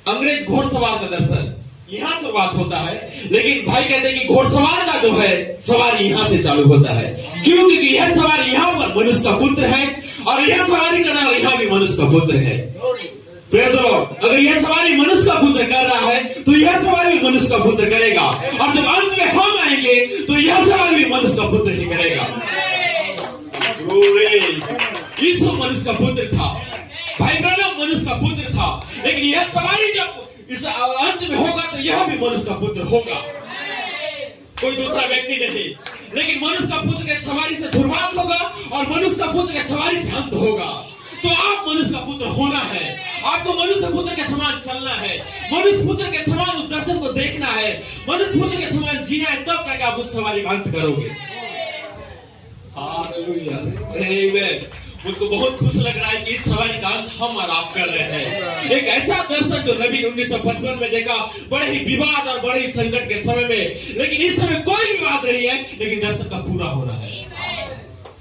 अंग्रेज घोड़सवार का दर्शन यहां शुरुआत होता है। लेकिन भाई कहते हैं कि घोड़सवार का जो है सवारी यहां से चालू होता है। क्यों? क्योंकि यह सवारी यहां पर मनुष्य का पुत्र है, और यह सवारी करना यहां भी मनुष्य का पुत्र है। अगर यह सवारी मनुष्य का पुत्र कर रहा है तो यह सवारी भी मनुष्य का पुत्र करेगा, और जब अंत में हम आएंगे तो यह सवारी भी मनुष्य का पुत्र ही करेगा। यीशु मनुष्य का पुत्र था, भाई ब्रनम मनुष्य का पुत्र था, लेकिन यह सवारी जब इस अंत में होगा तो यह भी मनुष्य का पुत्र होगा, कोई दूसरा व्यक्ति नहीं। लेकिन मनुष्य का पुत्र के सवारी से शुरुआत होगा और मनुष्य का पुत्र के सवारी से अंत होगा। तो आप मनुष्य का पुत्र होना है, आपको मनुष्य पुत्र के समान चलना है, मनुष्य पुत्र के समान उस दर्शन को देखना है, मनुष्य पुत्र के समान जीना है, तब तक आप उस सवारी का अंत करोगे। हालेलुया, आमीन। मुझको बहुत खुश लग रहा है कि इस सवारी का अंत हम और आप कर रहे हैं। एक ऐसा दर्शन जो नबी ने 1955 में देखा, बड़े ही विवाद और बड़े ही संकट के समय में, लेकिन इस समय कोई विवाद नहीं है, लेकिन दर्शन का पूरा होना है।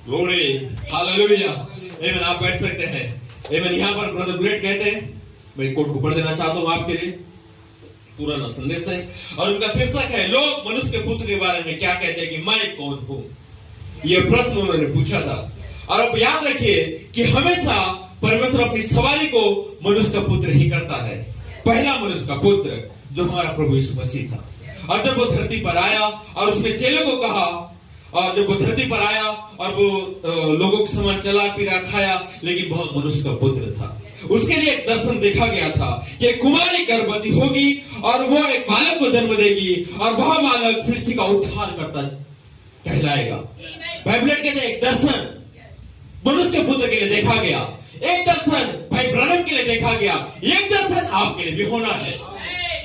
ग्लोरी, हालेलुया, आमीन। आप बैठ सकते हैं। आमीन। यहाँ पर ब्रदर ब्लेड कहते हैं, मैं कोट को पढ़ देना चाहता हूँ आपके लिए, पुराना संदेश है और उनका शीर्षक है, लोग मनुष्य के पुत्र के बारे में क्या कहते हैं कि मैं कौन हूँ। यह प्रश्न उन्होंने पूछा था। और अब याद रखिए कि हमेशा परमेश्वर अपनी सवारी को मनुष्य का पुत्र ही करता है। पहला मनुष्य का पुत्र जो हमारा प्रभु यीशु मसीह था, और जब वो धरती पर आया और उसने चेलों को कहा, और जब वो धरती पर आया और वो लोगों के समान चला फिरा खाया, लेकिन बहुत मनुष्य का पुत्र था। उसके लिए एक दर्शन देखा गया था कि एक कुमारी गर्भवती होगी और वो एक बालक को जन्म देगी और वह बालक सृष्टि का उद्धार करता कहलाएगा। बाइबल कहते हैं एक दर्शन मनुष्य के पुत्र के लिए देखा गया, एक दर्शन भाई ब्रनम के लिए देखा गया, एक दर्शन आपके लिए भी होना है।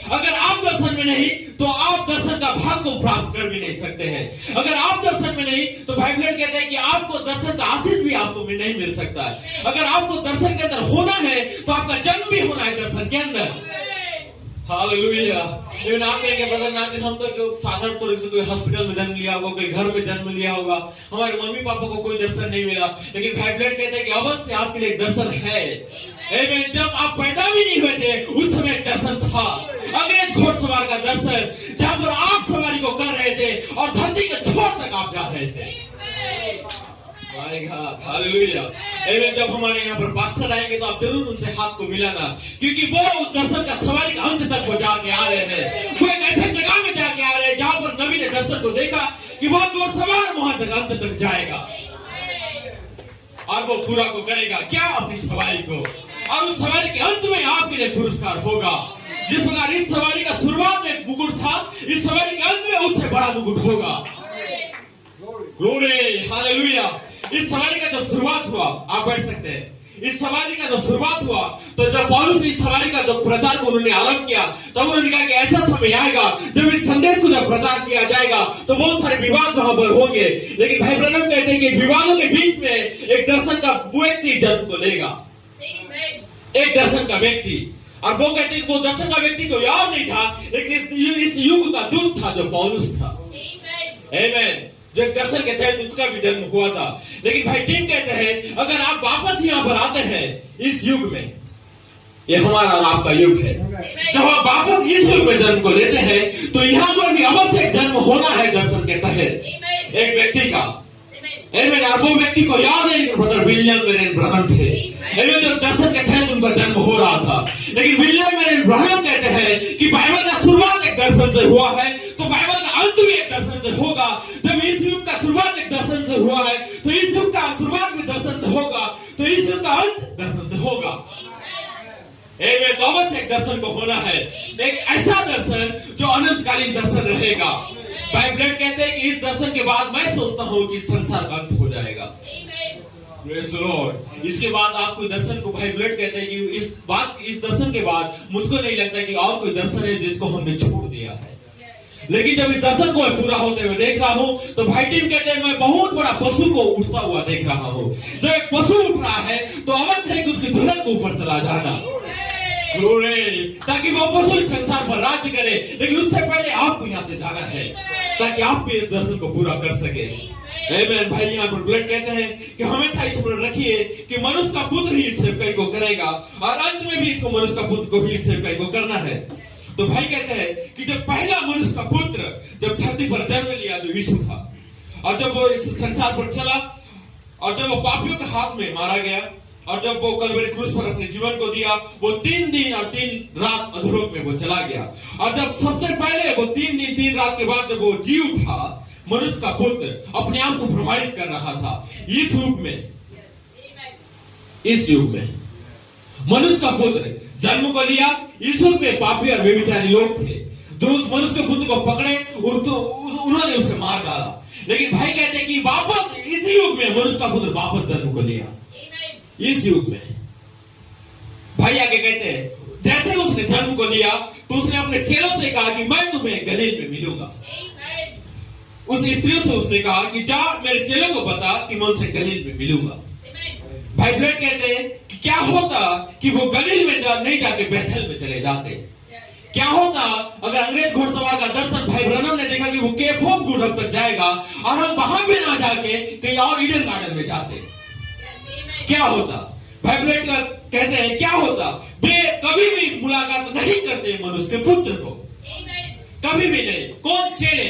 अगर आप दर्शन में नहीं तो आप दर्शन का भाग को प्राप्त कर भी नहीं सकते हैं। अगर आप दर्शन में नहीं तो बाइबल कहते हैं कि आपको दर्शन का आशीष भी आपको भी नहीं मिल सकता है। अगर आपको दर्शन के अंदर होना है तो आपका जन्म भी होना है दर्शन के अंदर। हालेलुया। लेकिन आप कहेंगे ब्रदर नाजिन, हम तो जो साधारण तौर से कोई हॉस्पिटल में जन्म लिया होगा, कोई घर में जन्म लिया होगा, हमारे मम्मी पापा को कोई दर्शन नहीं मिला, लेकिन बाइबल कहते हैं कि अवश्य आपके लिए दर्शन है। आमीन। जब आप पैदा भी नहीं हुए थे उस समय एक दर्शन था, अंग्रेज घोड़सवार का दर्शन, जहां पर आप सवारी को कर रहे थे और धरती के छोर तक आप जा रहे थे। हालेलुया। आमीन। जब हमारे यहाँ पर पास्टर आएंगे तो आप जरूर उनसे हाथ को मिलाना, क्योंकि वो उस दर्शन का सवारी का अंत तक वो जाके आ रहे हैं। वो एक ऐसे जगह में जाके आ रहे हैं जहां पर नबी ने दर्शन को देखा कि वो घोड़सवार वहां तक अंत तक जाएगा और वो पूरा को करेगा क्या, अपनी सवारी को, और उस सवारी के अंत में आपके लिए पुरस्कार होगा। जिस प्रकार इस सवारी का शुरुआत में एक मुकुट था, इस सवारी के अंत में उससे बड़ा मुकुट होगा। Glory, hallelujah. इस सवारी का जब शुरुआत हुआ, आप बैठ सकते हैं, इस सवारी का जब शुरुआत हुआ तो जब पौलुस ने इस सवारी का जब प्रचार को उन्होंने आरंभ किया, तब उन्होंने कहा कि ऐसा समय आएगा जब इस संदेश को जब प्रचार किया जाएगा तो बहुत सारे विवाद वहां पर होंगे, लेकिन भाई ब्रनम कहते हैं कि विवादों के बीच में एक दर्शन का व्यक्ति जन्म को लेगा, एक दर्शन का व्यक्ति। और वो कहते हैं कि वो दर्शन का व्यक्ति तो याद नहीं था, लेकिन इस युग का दूत था जो पौलुस था। आमीन। जो एक दर्शन के तहत उसका भी जन्म हुआ था। लेकिन भाई टीम कहते हैं अगर आप वापस यहाँ पर आते हैं इस युग में, ये हमारा और आपका युग है, जब आप वापस इस युग में जन्म को लेते हैं तो यहाँ पर भी अवश्य जन्म होना है दर्शन के तहत एक व्यक्ति का। आमीन। और वो व्यक्ति को याद है ब्रदर विलियम मेरियन ब्रनम थे। आमीन। जब दर्शन के तहत उनका जन्म हो रहा था, लेकिन विलियम मेरियन ब्रनम कहते हैं कि बाइबल का शुरुआत एक दर्शन से हुआ है तो बाइबल का अंत भी एक दर्शन से होगा। जब इस युग का शुरुआत एक दर्शन से हुआ है तो इस युग का शुरुआत भी दर्शन से होगा, तो इस युग का अंत दर्शन से होगा। आमीन। तो अवश्य एक दर्शन को होना है, एक ऐसा दर्शन जो अनंतकालीन दर्शन रहेगा। बाइबल कहते हैं कि इस दर्शन के बाद मैं सोचता हूं कि संसार का अंत हो जाएगा। Praise the Lord. इसके बाद आपको दर्शन को बाइबल कहते हैं कि इस दर्शन के बाद मुझको नहीं लगता कि और कोई दर्शन है जिसको हमने छोड़ दिया है। लेकिन जब इस दर्शन को मैं पूरा होते हुए देख रहा हूं तो भाई टीम कहते हैं मैं बहुत बड़ा पशु को उठता हुआ देख रहा हूं। जब एक पशु उठ रहा है तो अवश्य है कि उसकी धुलन को ऊपर चला जाना, ताकि वो पशु इस संसार पर राज्य करे, लेकिन उससे पहले आपको यहाँ से जाना है ताकि आप भी इस दर्शन को पूरा कर सके। आमीन। भाई यहाँ पर ब्लड कहते हैं कि हमेशा स्मरण रखिए कि मनुष्य का पुत्र ही इस सेवकाई को करेगा और अंत में भी इसको मनुष्य का पुत्र को ही इस सेवकाई को करना है। तो भाई कहते हैं कि जब पहला मनुष्य का पुत्र जब धरती पर जन्म लिया जो यीशु था, और जब वो इस संसार पर चला और जब वो पापियों के हाथ में मारा गया और जब वो कलवरी क्रूस पर अपने जीवन को दिया, वो 3 दिन और 3 रात अधोलोक में वो चला गया। और जब सबसे पहले वो 3 दिन 3 रात के बाद जब वो जी उठा, मनुष्य का पुत्र अपने आप को प्रमाणित कर रहा था। इस युग में मनुष्य का पुत्र जन्म को लिया। इस युग में पापी और व्यभिचारी लोग थे जो उस मनुष्य के पुत्र को पकड़े, उन्होंने उसे मार डाला। लेकिन भाई कहते हैं कि वापस इस युग में मनुष्य का पुत्र वापस जन्म को लिया। इस युग में भाई आगे कहते हैं जैसे उसने जन्म को लिया तो उसने अपने चेलों से कहा कि मैं तुम्हें गलील में मिलूंगा। उस स्त्री से उसने कहा कि जा मेरे चेलों को बता कि मैं उनसे गलील में मिलूंगा। भाई ब्लेड कहते हैं कि क्या होता कि वो गलील में नहीं जाके बैथल में चले जाते। क्या होता अगर अंग्रेज घोड़सवार का दर्शन भाई ब्रनम ने देखा कि वो केप ऑफ गुड होप तक जाएगा और हम वहां भी ना जाके कहीं और ईडन गार्डन में जाते, क्या होता? भाई ब्लेड कहते हैं क्या होता वे कभी भी मुलाकात नहीं करते मनुष्य के पुत्र को, कभी भी नहीं। कौन चेले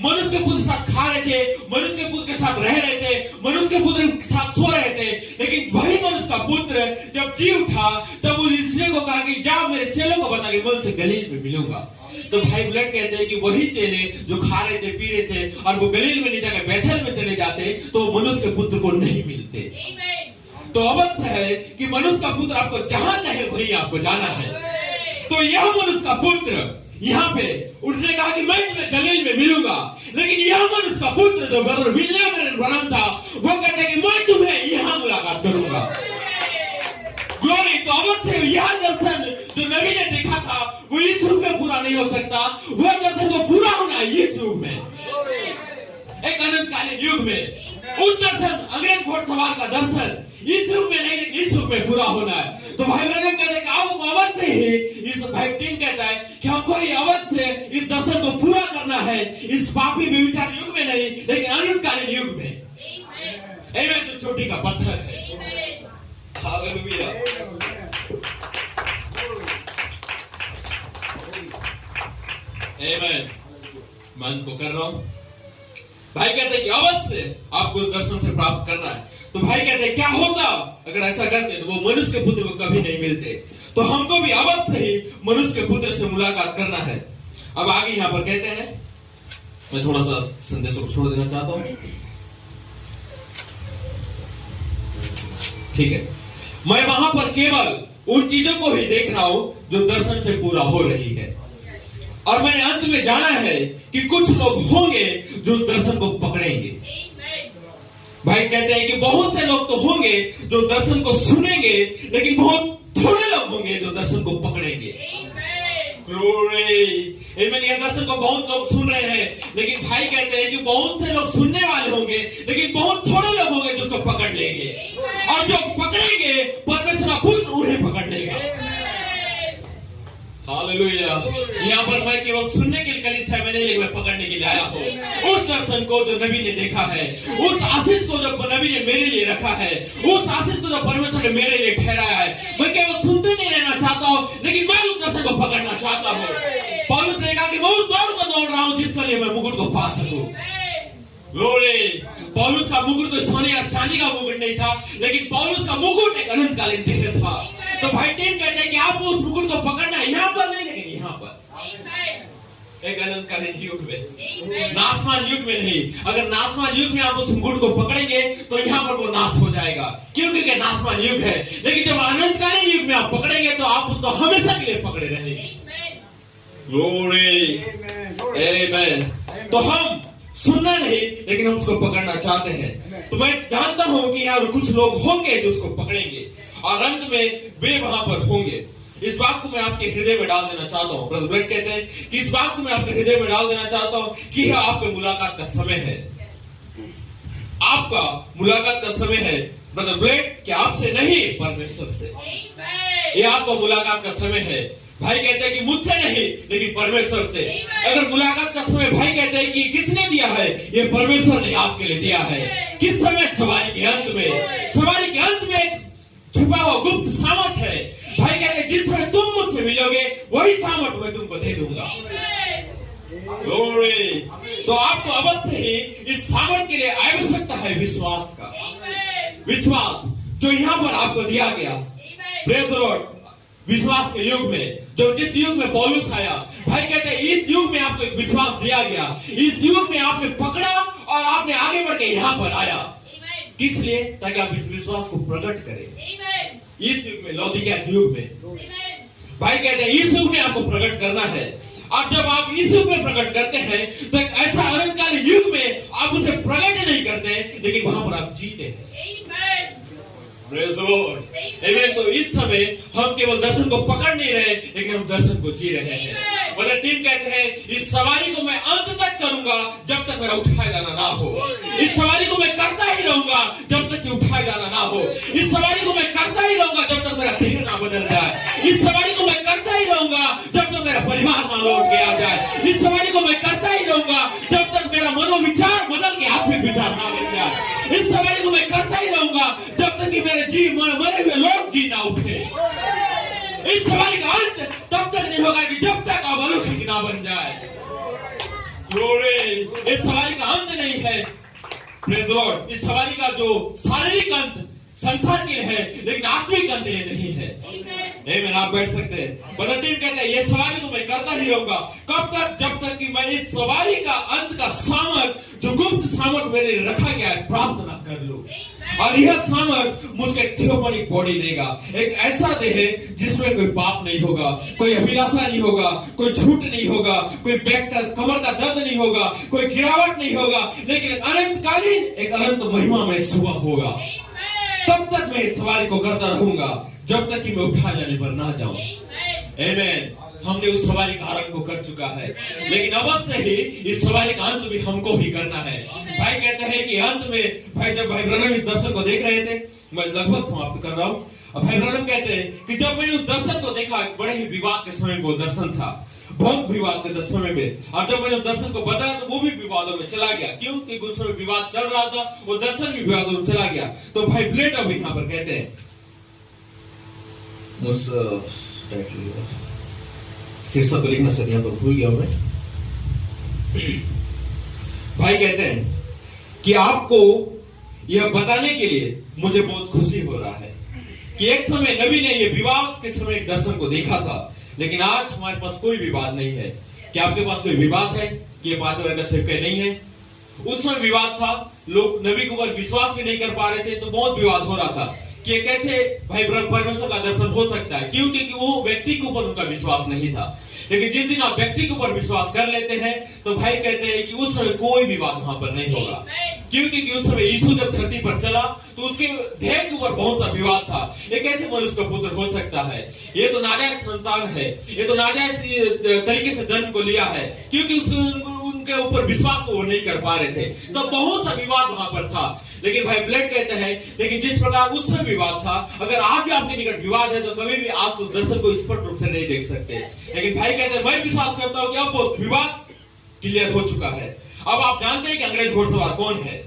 मनुष्य के पुत्र के साथ खा रहे थे, मनुष्य के पुत्र के साथ रह रहे थे, मनुष्य के पुत्र के साथ सो रहे थे, लेकिन वही मनुष्य का पुत्र जब जी उठा तब उस स्त्री को कहा कि जा मेरे चेलों को बता कि मैं उनसे गलील में मिलूंगा। तो भाई ब्लड कहते हैं कि वही चेले जो खा रहे थे पी रहे थे और वो गलील में नहीं जाकर बैथल में चले जाते तो मनुष्य के पुत्र को नहीं मिलते। तो अवस्था है कि मनुष्य का पुत्र आपको जहां चाहे वही आपको जाना है। तो यह मनुष्य का पुत्र यहाँ पे उसने कहा कि मैं तुम्हें गलील में मिलूंगा, लेकिन यह मनुष्य का पुत्र जो ब्रदर विलियम ब्रनम था वो कहता है कि मैं तुम्हें यहाँ मुलाकात करूंगा। ग्लोरी। तो अवश्य यह दर्शन जो नबी ने देखा था वो इस युग में पूरा नहीं हो सकता, वह दर्शन को पूरा होना है इस युग में, एक अनंतकालीन युग में। उस दर्शन अंग्रेज घोड़सवार का दर्शन इस युग में नहीं, इस युग में पूरा होना है। तो भाई ब्रनम कहते हैं कि आपको अवश्य ही इस भाई किंग कहता है कि हमको ही अवश्य इस दर्शन को पूरा करना है, इस पापी व्यभिचार युग में नहीं लेकिन अनंतकालीन युग में। आमीन। जो चोटी का पत्थर है। हालेलुया। आमीन। मन को कर रहा हूं। भाई कहते हैं कि अवश्य आपको उस दर्शन से प्राप्त करना है। तो भाई कहते हैं क्या होता अगर ऐसा करते तो वो मनुष्य के पुत्र को कभी नहीं मिलते। तो हमको भी अवश्य ही मनुष्य के पुत्र से मुलाकात करना है। अब आगे यहां पर कहते हैं, मैं थोड़ा सा संदेश को छोड़ देना चाहता हूं, ठीक है। मैं वहां पर केवल उन चीजों को ही देख रहा हूं जो दर्शन से पूरा हो रही है, और मैंने अंत में जाना है कि कुछ लोग होंगे जो उस दर्शन को पकड़ेंगे। भाई कहते हैं कि बहुत से लोग तो होंगे जो दर्शन को सुनेंगे, लेकिन बहुत थोड़े लोग होंगे जो दर्शन को पकड़ेंगे। यह दर्शन को बहुत लोग सुन रहे हैं, लेकिन भाई कहते हैं कि बहुत से लोग सुनने वाले होंगे, लेकिन बहुत थोड़े लोग होंगे जो उसको पकड़ लेंगे, और जो पकड़ेंगे परमेश्वर का पुत्र उन्हें पकड़ लेगा। हालेलुया। यहाँ पर मैं केवल सुनने के लिए कलीसिया में नहीं, लेकिन मैं पकड़ने के लिए आया हूँ। उस दर्शन को जो नबी ने देखा है, उस आशीष को जो नबी ने मेरे लिए रखा है, उस आशीष को जो परमेश्वर ने मेरे लिए ठहराया है, मैं केवल सुनते नहीं रहना चाहता हूँ, लेकिन मैं उस दर्शन को पकड़ना चाहता हूँ। पौलुस ने कहा कि मैं उस दौड़ को दौड़ रहा हूँ जिसके लिए मैं मुकुट को पा सकूं। ग्लोरी। पौलुस का मुकुट तो सोने और चांदी का मुकुट नहीं था, लेकिन पौलुस का मुकुट एक अनंतकालीन देह था। तो भाई टीम कहते हैं कि आपको उस मुकुट को पकड़ना है, यहाँ पर नहीं लेकिन यहाँ पर एक अनंतकालीन युग में, नासमान युग में नहीं। अगर नासमान युग में आप उस मुकुट को पकड़ेंगे तो यहाँ पर वो नाश हो जाएगा, क्योंकि नासमान युग है। लेकिन जब अनंतकालीन युग में आप पकड़ेंगे तो आप उसको हमेशा के लिए पकड़े रहेंगे। ग्लोरी। आमीन। तो हम सुनना नहीं, लेकिन हम उसको पकड़ना चाहते हैं। तो मैं जानता हूं कि यार कुछ लोग होंगे जो उसको पकड़ेंगे, और अंत में वे वहां पर होंगे। इस बात को मैं आपके हृदय में डाल देना चाहता हूं। ब्रदर ब्रेट कहते हैं कि इस बात को मैं आपके हृदय में डाल देना चाहता हूं कि यह आपके मुलाकात का समय है, आपका मुलाकात का समय है। ब्रदर ब्रेट कि आपसे नहीं, परमेश्वर से। यह आपका मुलाकात का समय है। भाई कहते हैं कि मुझसे नहीं, लेकिन परमेश्वर से। अगर मुलाकात का समय भाई कहते हैं कि किसने दिया है, ये परमेश्वर ने आपके लिए दिया है। किस समय? सवारी के अंत में। सवारी के अंत में एक छुपा हुआ गुप्त सामर्थ है। भाई कहते हैं जिस समय तुम मुझसे मिलोगे वही सामर्थ मैं तुमको दे दूंगा। ग्लोरी। तो आपको अवश्य ही इस सामर्थ के लिए आवश्यकता है विश्वास का, विश्वास जो यहाँ पर आपको दिया गया। Praise the Lord. विश्वास के युग में, जो जिस युग में पौलुस आया, भाई कहते हैं इस युग में आपको एक विश्वास दिया गया। इस युग में आपने पकड़ा और आपने आगे बढ़ के यहाँ पर आया। किस लिए? ताकि आप इस विश्वास को प्रकट करें। इस युग में, लौदीकिया के युग में, भाई कहते हैं इस युग में आपको प्रकट करना है। और जब आप इस युग में प्रकट करते हैं तो एक ऐसा अनंतकालीन युग में आप उसे प्रकट नहीं करते, लेकिन वहां पर आप जीते हैं। Praise the Lord. Amen. तो इस समय हम केवल दर्शन को पकड़ नहीं रहे, लेकिन हम दर्शन को जी रहे हैं। मदर टीम कहते हैं इस सवारी को मैं अंत तक करूंगा जब तक मेरा उठाया जाना ना हो। इस सवारी को मैं करता ही रहूंगा जब तक कि उठाया जाना ना हो। इस सवारी को मैं करता ही रहूंगा जब तक मेरा देह ना बदल जाए। इस सवारी को मैं करता ही रहूंगा जब तक मेरा परिवार ना लौट के आ जाए। इस सवारी को मैं करता ही रहूंगा जब तक मेरा मनोविचार बदल के आत्मिक विचार ना बन जाए। इस सवारी को मैं करता ही रहूंगा जब तक कि मेरे मरे हुए लोग जी ना उठे। इस सवारी का अंत तब तक नहीं होगा कि जब तक आप अलौकिक ना बन जाए। ग्लोरी, इस सवारी का अंत नहीं है। प्रेज़ द लॉर्ड, इस सवारी का जो शारीरिक अंत संसार के लिए है, लेकिन आत्मिक अंत ये नहीं है। आमीन, आप बैठ सकते हैं। मदर टीम कहते हैं ये सवारी को मैं करता ही रहूंगा। कब तक? जब तक कि मैं इस सवारी का अंत का सामर्थ, जो गुप्त सामर्थ मेरे लिए रखा गया है, प्राप्त ना कर लूं। और यह सामर्थ मुझे एक थियोफनिक बॉडी देगा, एक ऐसा देह जिसमें कोई पाप नहीं होगा, कोई अभिलाषा नहीं होगा, कोई झूठ नहीं होगा, कोई बैक का कमर का दर्द नहीं होगा, कोई गिरावट नहीं होगा, लेकिन अनंतकालीन एक अनंत महिमा में सुबह होगा। तब तक मैं इस सवारी को करता रहूंगा जब तक कि मैं उठा जाने पर ना जाऊं। आमीन। हमने उस सवारी का आरंभ को कर चुका है, लेकिन अवश्य ही इस सवारी का अंत भी हमको ही करना है। भाई कहते हैं कि अंत में, भाई जब भाई ब्रनम इस दर्शन को देख रहे थे, मैं लगभग समाप्त कर रहा हूं। भाई ब्रनम कहते हैं कि जब मैंने उस दर्शन को देखा, बड़े ही विवाद के समय में वो दर्शन था, बहुत विवाद के समय में, और जब मैंने उस दर्शन को बताया तो वो भी विवादों में चला गया। क्यों? क्योंकि उस समय विवाद चल रहा था, वो दर्शन भी विवादों में चला गया। तो भाई ब्लेड अब यहाँ पर कहते हैं, शीर्षक को लिखना सर यहाँ पर भूल गया मैं। भाई कहते हैं कि आपको यह बताने के लिए मुझे बहुत खुशी हो रहा है कि एक समय नबी ने यह विवाद के समय एक दर्शन को देखा था, लेकिन आज हमारे पास कोई विवाद नहीं है। क्या आपके पास कोई विवाद है कि ये 5 वर्ग का सेवक नहीं है? उस समय विवाद था, लोग नबी के ऊपर विश्वास भी नहीं कर पा रहे थे, तो बहुत विवाद हो रहा था कि कैसे भाई परमेश्वर का दर्शन हो सकता है। क्यों? क्योंकि वो व्यक्ति के ऊपर उनका विश्वास नहीं था। लेकिन जिस दिन आप व्यक्ति के ऊपर विश्वास कर लेते हैं, तो भाई कहते हैं कि उस समय कोई विवाद वहां पर नहीं होगा। क्यों? क्योंकि उस समय यीशु जब धरती पर चला तो उसके देह के ऊपर बहुत सा विवाद था। ये कैसे मनुष्य का पुत्र हो सकता है? ये तो नाजायज संतान है, ये तो नाजायज तरीके से जन्म को लिया है, क्योंकि उनके ऊपर विश्वास वो नहीं कर पा रहे थे। तो बहुत सा विवाद वहां पर था। लेकिन भाई ब्लेड कहते हैं, लेकिन जिस प्रकार उस समय विवाद था, अगर आज भी आपके निकट विवाद है तो कभी भी आप उस दर्शन को स्पष्ट रूप से नहीं देख सकते। लेकिन भाई कहते हैं, मैं विश्वास करता हूं कि अब वो विवाद क्लियर हो चुका है। अब आप जानते हैं कि अंग्रेज घोड़सवार कौन है।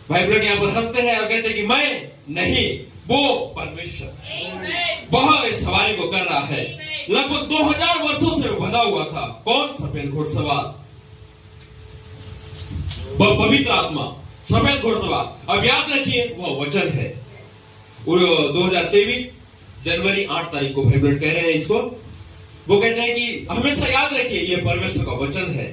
भाई ब्लेड यहाँ पर हंसते हैं और कहते हैं कि मैं नहीं, वो परमेश्वर वह इस सवारी को कर रहा है। लगभग 2000 वर्षों से वो बंधा हुआ था। कौन? सफेद घोड़सवार, वह पवित्र आत्मा, सफेद घोड़सवार। अब याद रखिए, वह वचन है। 2023 जनवरी 8 तारीख को भाई ब्लेड कह रहे हैं इसको। वो कहते हैं कि हमेशा याद रखिए, यह परमेश्वर का वचन है।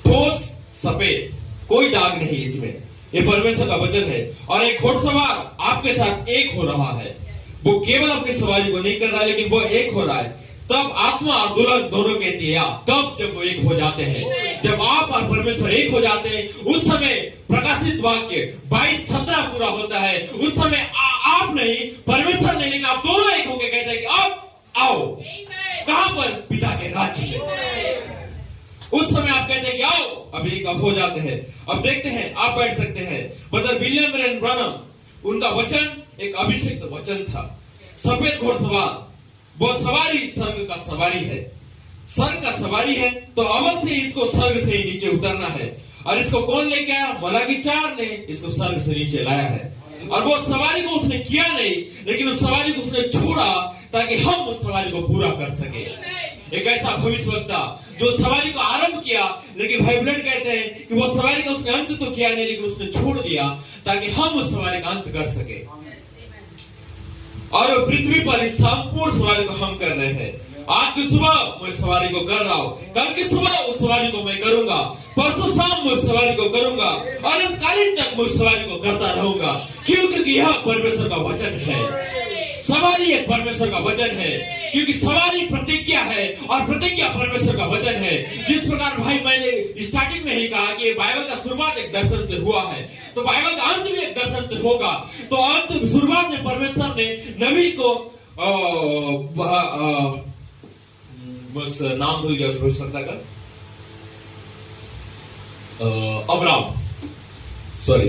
ठोस सफेद, कोई दाग नहीं इसमें, ये परमेश्वर का वचन है। और एक घोड़सवार आपके साथ एक हो रहा है। वो केवल अपनी सवारी को नहीं कर रहा है, लेकिन वो एक हो रहा है। तब आत्मा और दुल्हन दोनों कहती है तब जब वो एक हो जाते हैं, जब आप और परमेश्वर एक हो जाते हैं, उस समय प्रकाशित वाक्य 22:17 पूरा होता है। उस समय आप नहीं, परमेश्वर नहीं, लेकिन आप दोनों एक होकर कहते हैं कि अब आओ। कहां पर? पिता के राज्य में। उस समय आप कहते हैं कि आओ, अब एक हो जाते हैं। अब देखते हैं, आप बैठ सकते हैं। ब्रदर विलियम एंड ब्रनम, उनका वचन एक अभिषेक वचन था। सफेद घोड़सवार, वो सवारी स्वर्ग का सवारी है। स्वर्ग का सवारी है तो अवश्य इसको स्वर्ग से ही नीचे उतरना है। और इसको कौन लेके आया? मलाकी 4 ने इसको स्वर्ग से नीचे लाया है। और वो सवारी को उसने किया नहीं, लेकिन उस सवारी को उसने छोड़ा ताकि हम उस सवारी को पूरा कर सके। एक ऐसा भविष्यवक्ता जो सवारी को आरंभ किया, लेकिन भाई ब्लेड कहते हैं कि वो सवारी का उसने अंत तो किया नहीं, लेकिन उसने छोड़ दिया ताकि हम उस सवारी का अंत कर सके। और पृथ्वी पर इस संपूर्ण सवारी को हम कर रहे हैं। आज की सुबह मैं सवारी को कर रहा हूं, कल की सुबह उस सवारी को मैं करूंगा, परसों शाम मैं उस सवारी को करूंगा, अनंतकालीन तक मैं उस सवारी को करता रहूंगा। क्यों? क्योंकि यह परमेश्वर का वचन है। सवारी एक परमेश्वर का वचन है, क्योंकि सवारी प्रतिज्ञा है और प्रतिज्ञा परमेश्वर का वचन है। जिस प्रकार भाई मैंने स्टार्टिंग में ही कहा कि बाइबल का शुरुआत एक दर्शन से हुआ है, तो बाइबल का अंत भी एक दर्शन से होगा। तो अंत शुरुआत में परमेश्वर ने नबी को बस नाम भूल गया उस भविष्यवक्ता का, अब्राम, सॉरी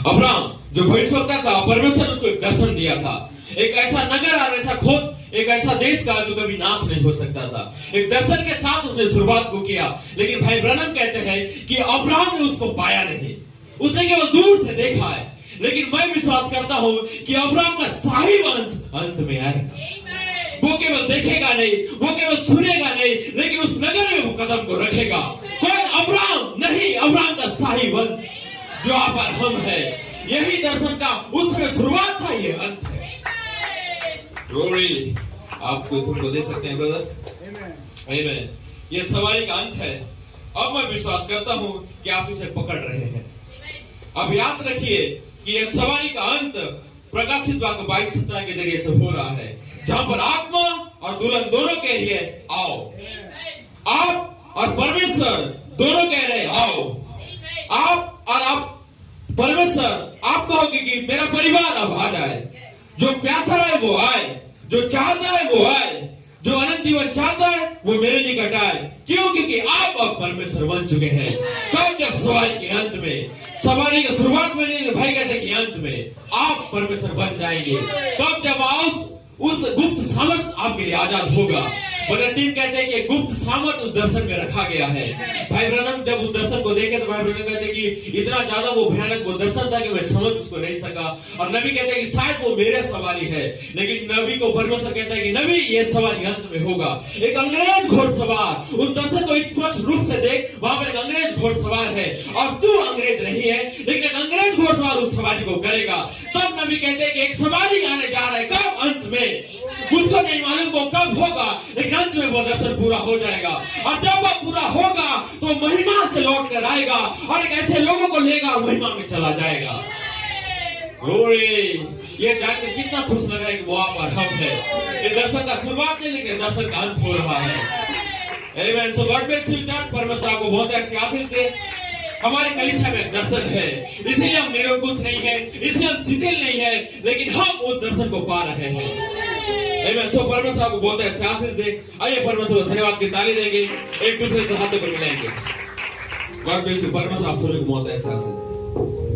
अब्राम जो भविष्यवक्ता था, परमेश्वर ने उसको एक दर्शन दिया था, एक ऐसा नगर और ऐसा खोद, एक ऐसा देश का जो कभी नाश नहीं हो सकता था। एक दर्शन के साथ उसने शुरुआत को किया, लेकिन भाई ब्रनम कहते हैं कि अब्राम ने उसको पाया नहीं, उसने केवल दूर से देखा है। लेकिन मैं विश्वास करता हूं कि अब्राम का शाही वंश अंत में आएगा। वो केवल देखेगा नहीं, वो केवल सुनेगा नहीं, लेकिन उस नगर में वो कदम को रखेगा। कौन? अब्राम नहीं, अब्राम का शाही वंश जो आप और हम है। यही दर्शन का उस समय शुरुआत था, ये अंत है। ग्लोरी, आप तुमको दे सकते हैं ब्रदर। आमीन। ये सवारी का अंत है। अब मैं विश्वास करता हूं कि आप इसे पकड़ रहे हैं। अब याद रखिए कि यह सवारी का अंत प्रकाशित वाक्य 22:17 के जरिए से हो रहा है, जहां पर आत्मा और दुल्हन दोनों कह रही है आओ। आप और परमेश्वर दोनों कह रहे हैं आओ। आप और आप परमेश्वर आप कहोगे कि मेरा परिवार अब आ जाए। जो प्यासा है वो आए, जो चाहता है वो आए, जो अनंत जीवन चाहता है वो मेरे निकट आए। क्यों? क्योंकि आप अब परमेश्वर बन चुके हैं। कब? जब सवारी के अंत में, सवारी की शुरुआत में नहीं, भाई कहते कि अंत में आप परमेश्वर बन जाएंगे। कब? जब आप उस गुप्त सामर्थ आपके लिए आजाद होगा। मगर टीम कहते हैं कि गुप्त सामर्थ उस दर्शन में रखा गया है। भाई ब्रनम जब उस दर्शन को देखे तो भाई ब्रनम कहते हैं कि इतना ज्यादा वो भयानक वो दर्शन था कि मैं समझ उसको नहीं सका। और नबी कहते हैं कि शायद वो मेरे सवारी है, लेकिन नबी को परमेश्वर कहता है कि नबी ये सवारी अंत में होगा। एक अंग्रेज घोड़सवार, उस दर्शन को स्पष्ट रूप से देख, वहां पर एक अंग्रेज घोड़सवार है और तू अंग्रेज नहीं है, लेकिन एक अंग्रेज घोड़सवार उस सवारी को करेगा। तब नबी कहते हैं कि एक सवारी आने जा रहा है। कब? अंत में। मुझको नहीं मालूम वो कब होगा, लेकिन अंत में वो दर्शन पूरा हो जाएगा। और जब वो पूरा होगा तो महिमा से लौट कर आएगा और एक ऐसे लोगों को लेगा और महिमा में चला जाएगा। ये जानकर कितना खुश लग रहा है कि वो आप और हम है। ये दर्शन का शुरुआत नहीं, लेकिन दर्शन का अंत हो रहा है। आमीन। सो गॉड ब्लेस यू चर्च। परमेश्वर आपको बहुत अच्छी आशीष दे। हमारे कलीसिया में दर्शन है, इसलिए हम निरंकुश नहीं है, इसलिए हम शिथिल नहीं है, लेकिन हम उस दर्शन को पा रहे हैं। सो परमेश्वर आपको बहुत ऐसे आशीष दे। आइए परमेश्वर को धन्यवाद की ताली देंगे, एक दूसरे से हाथों पर मिलाएंगे। God bless you. परमेश्वर आप सभी को बहुत ऐसे आशीष दे।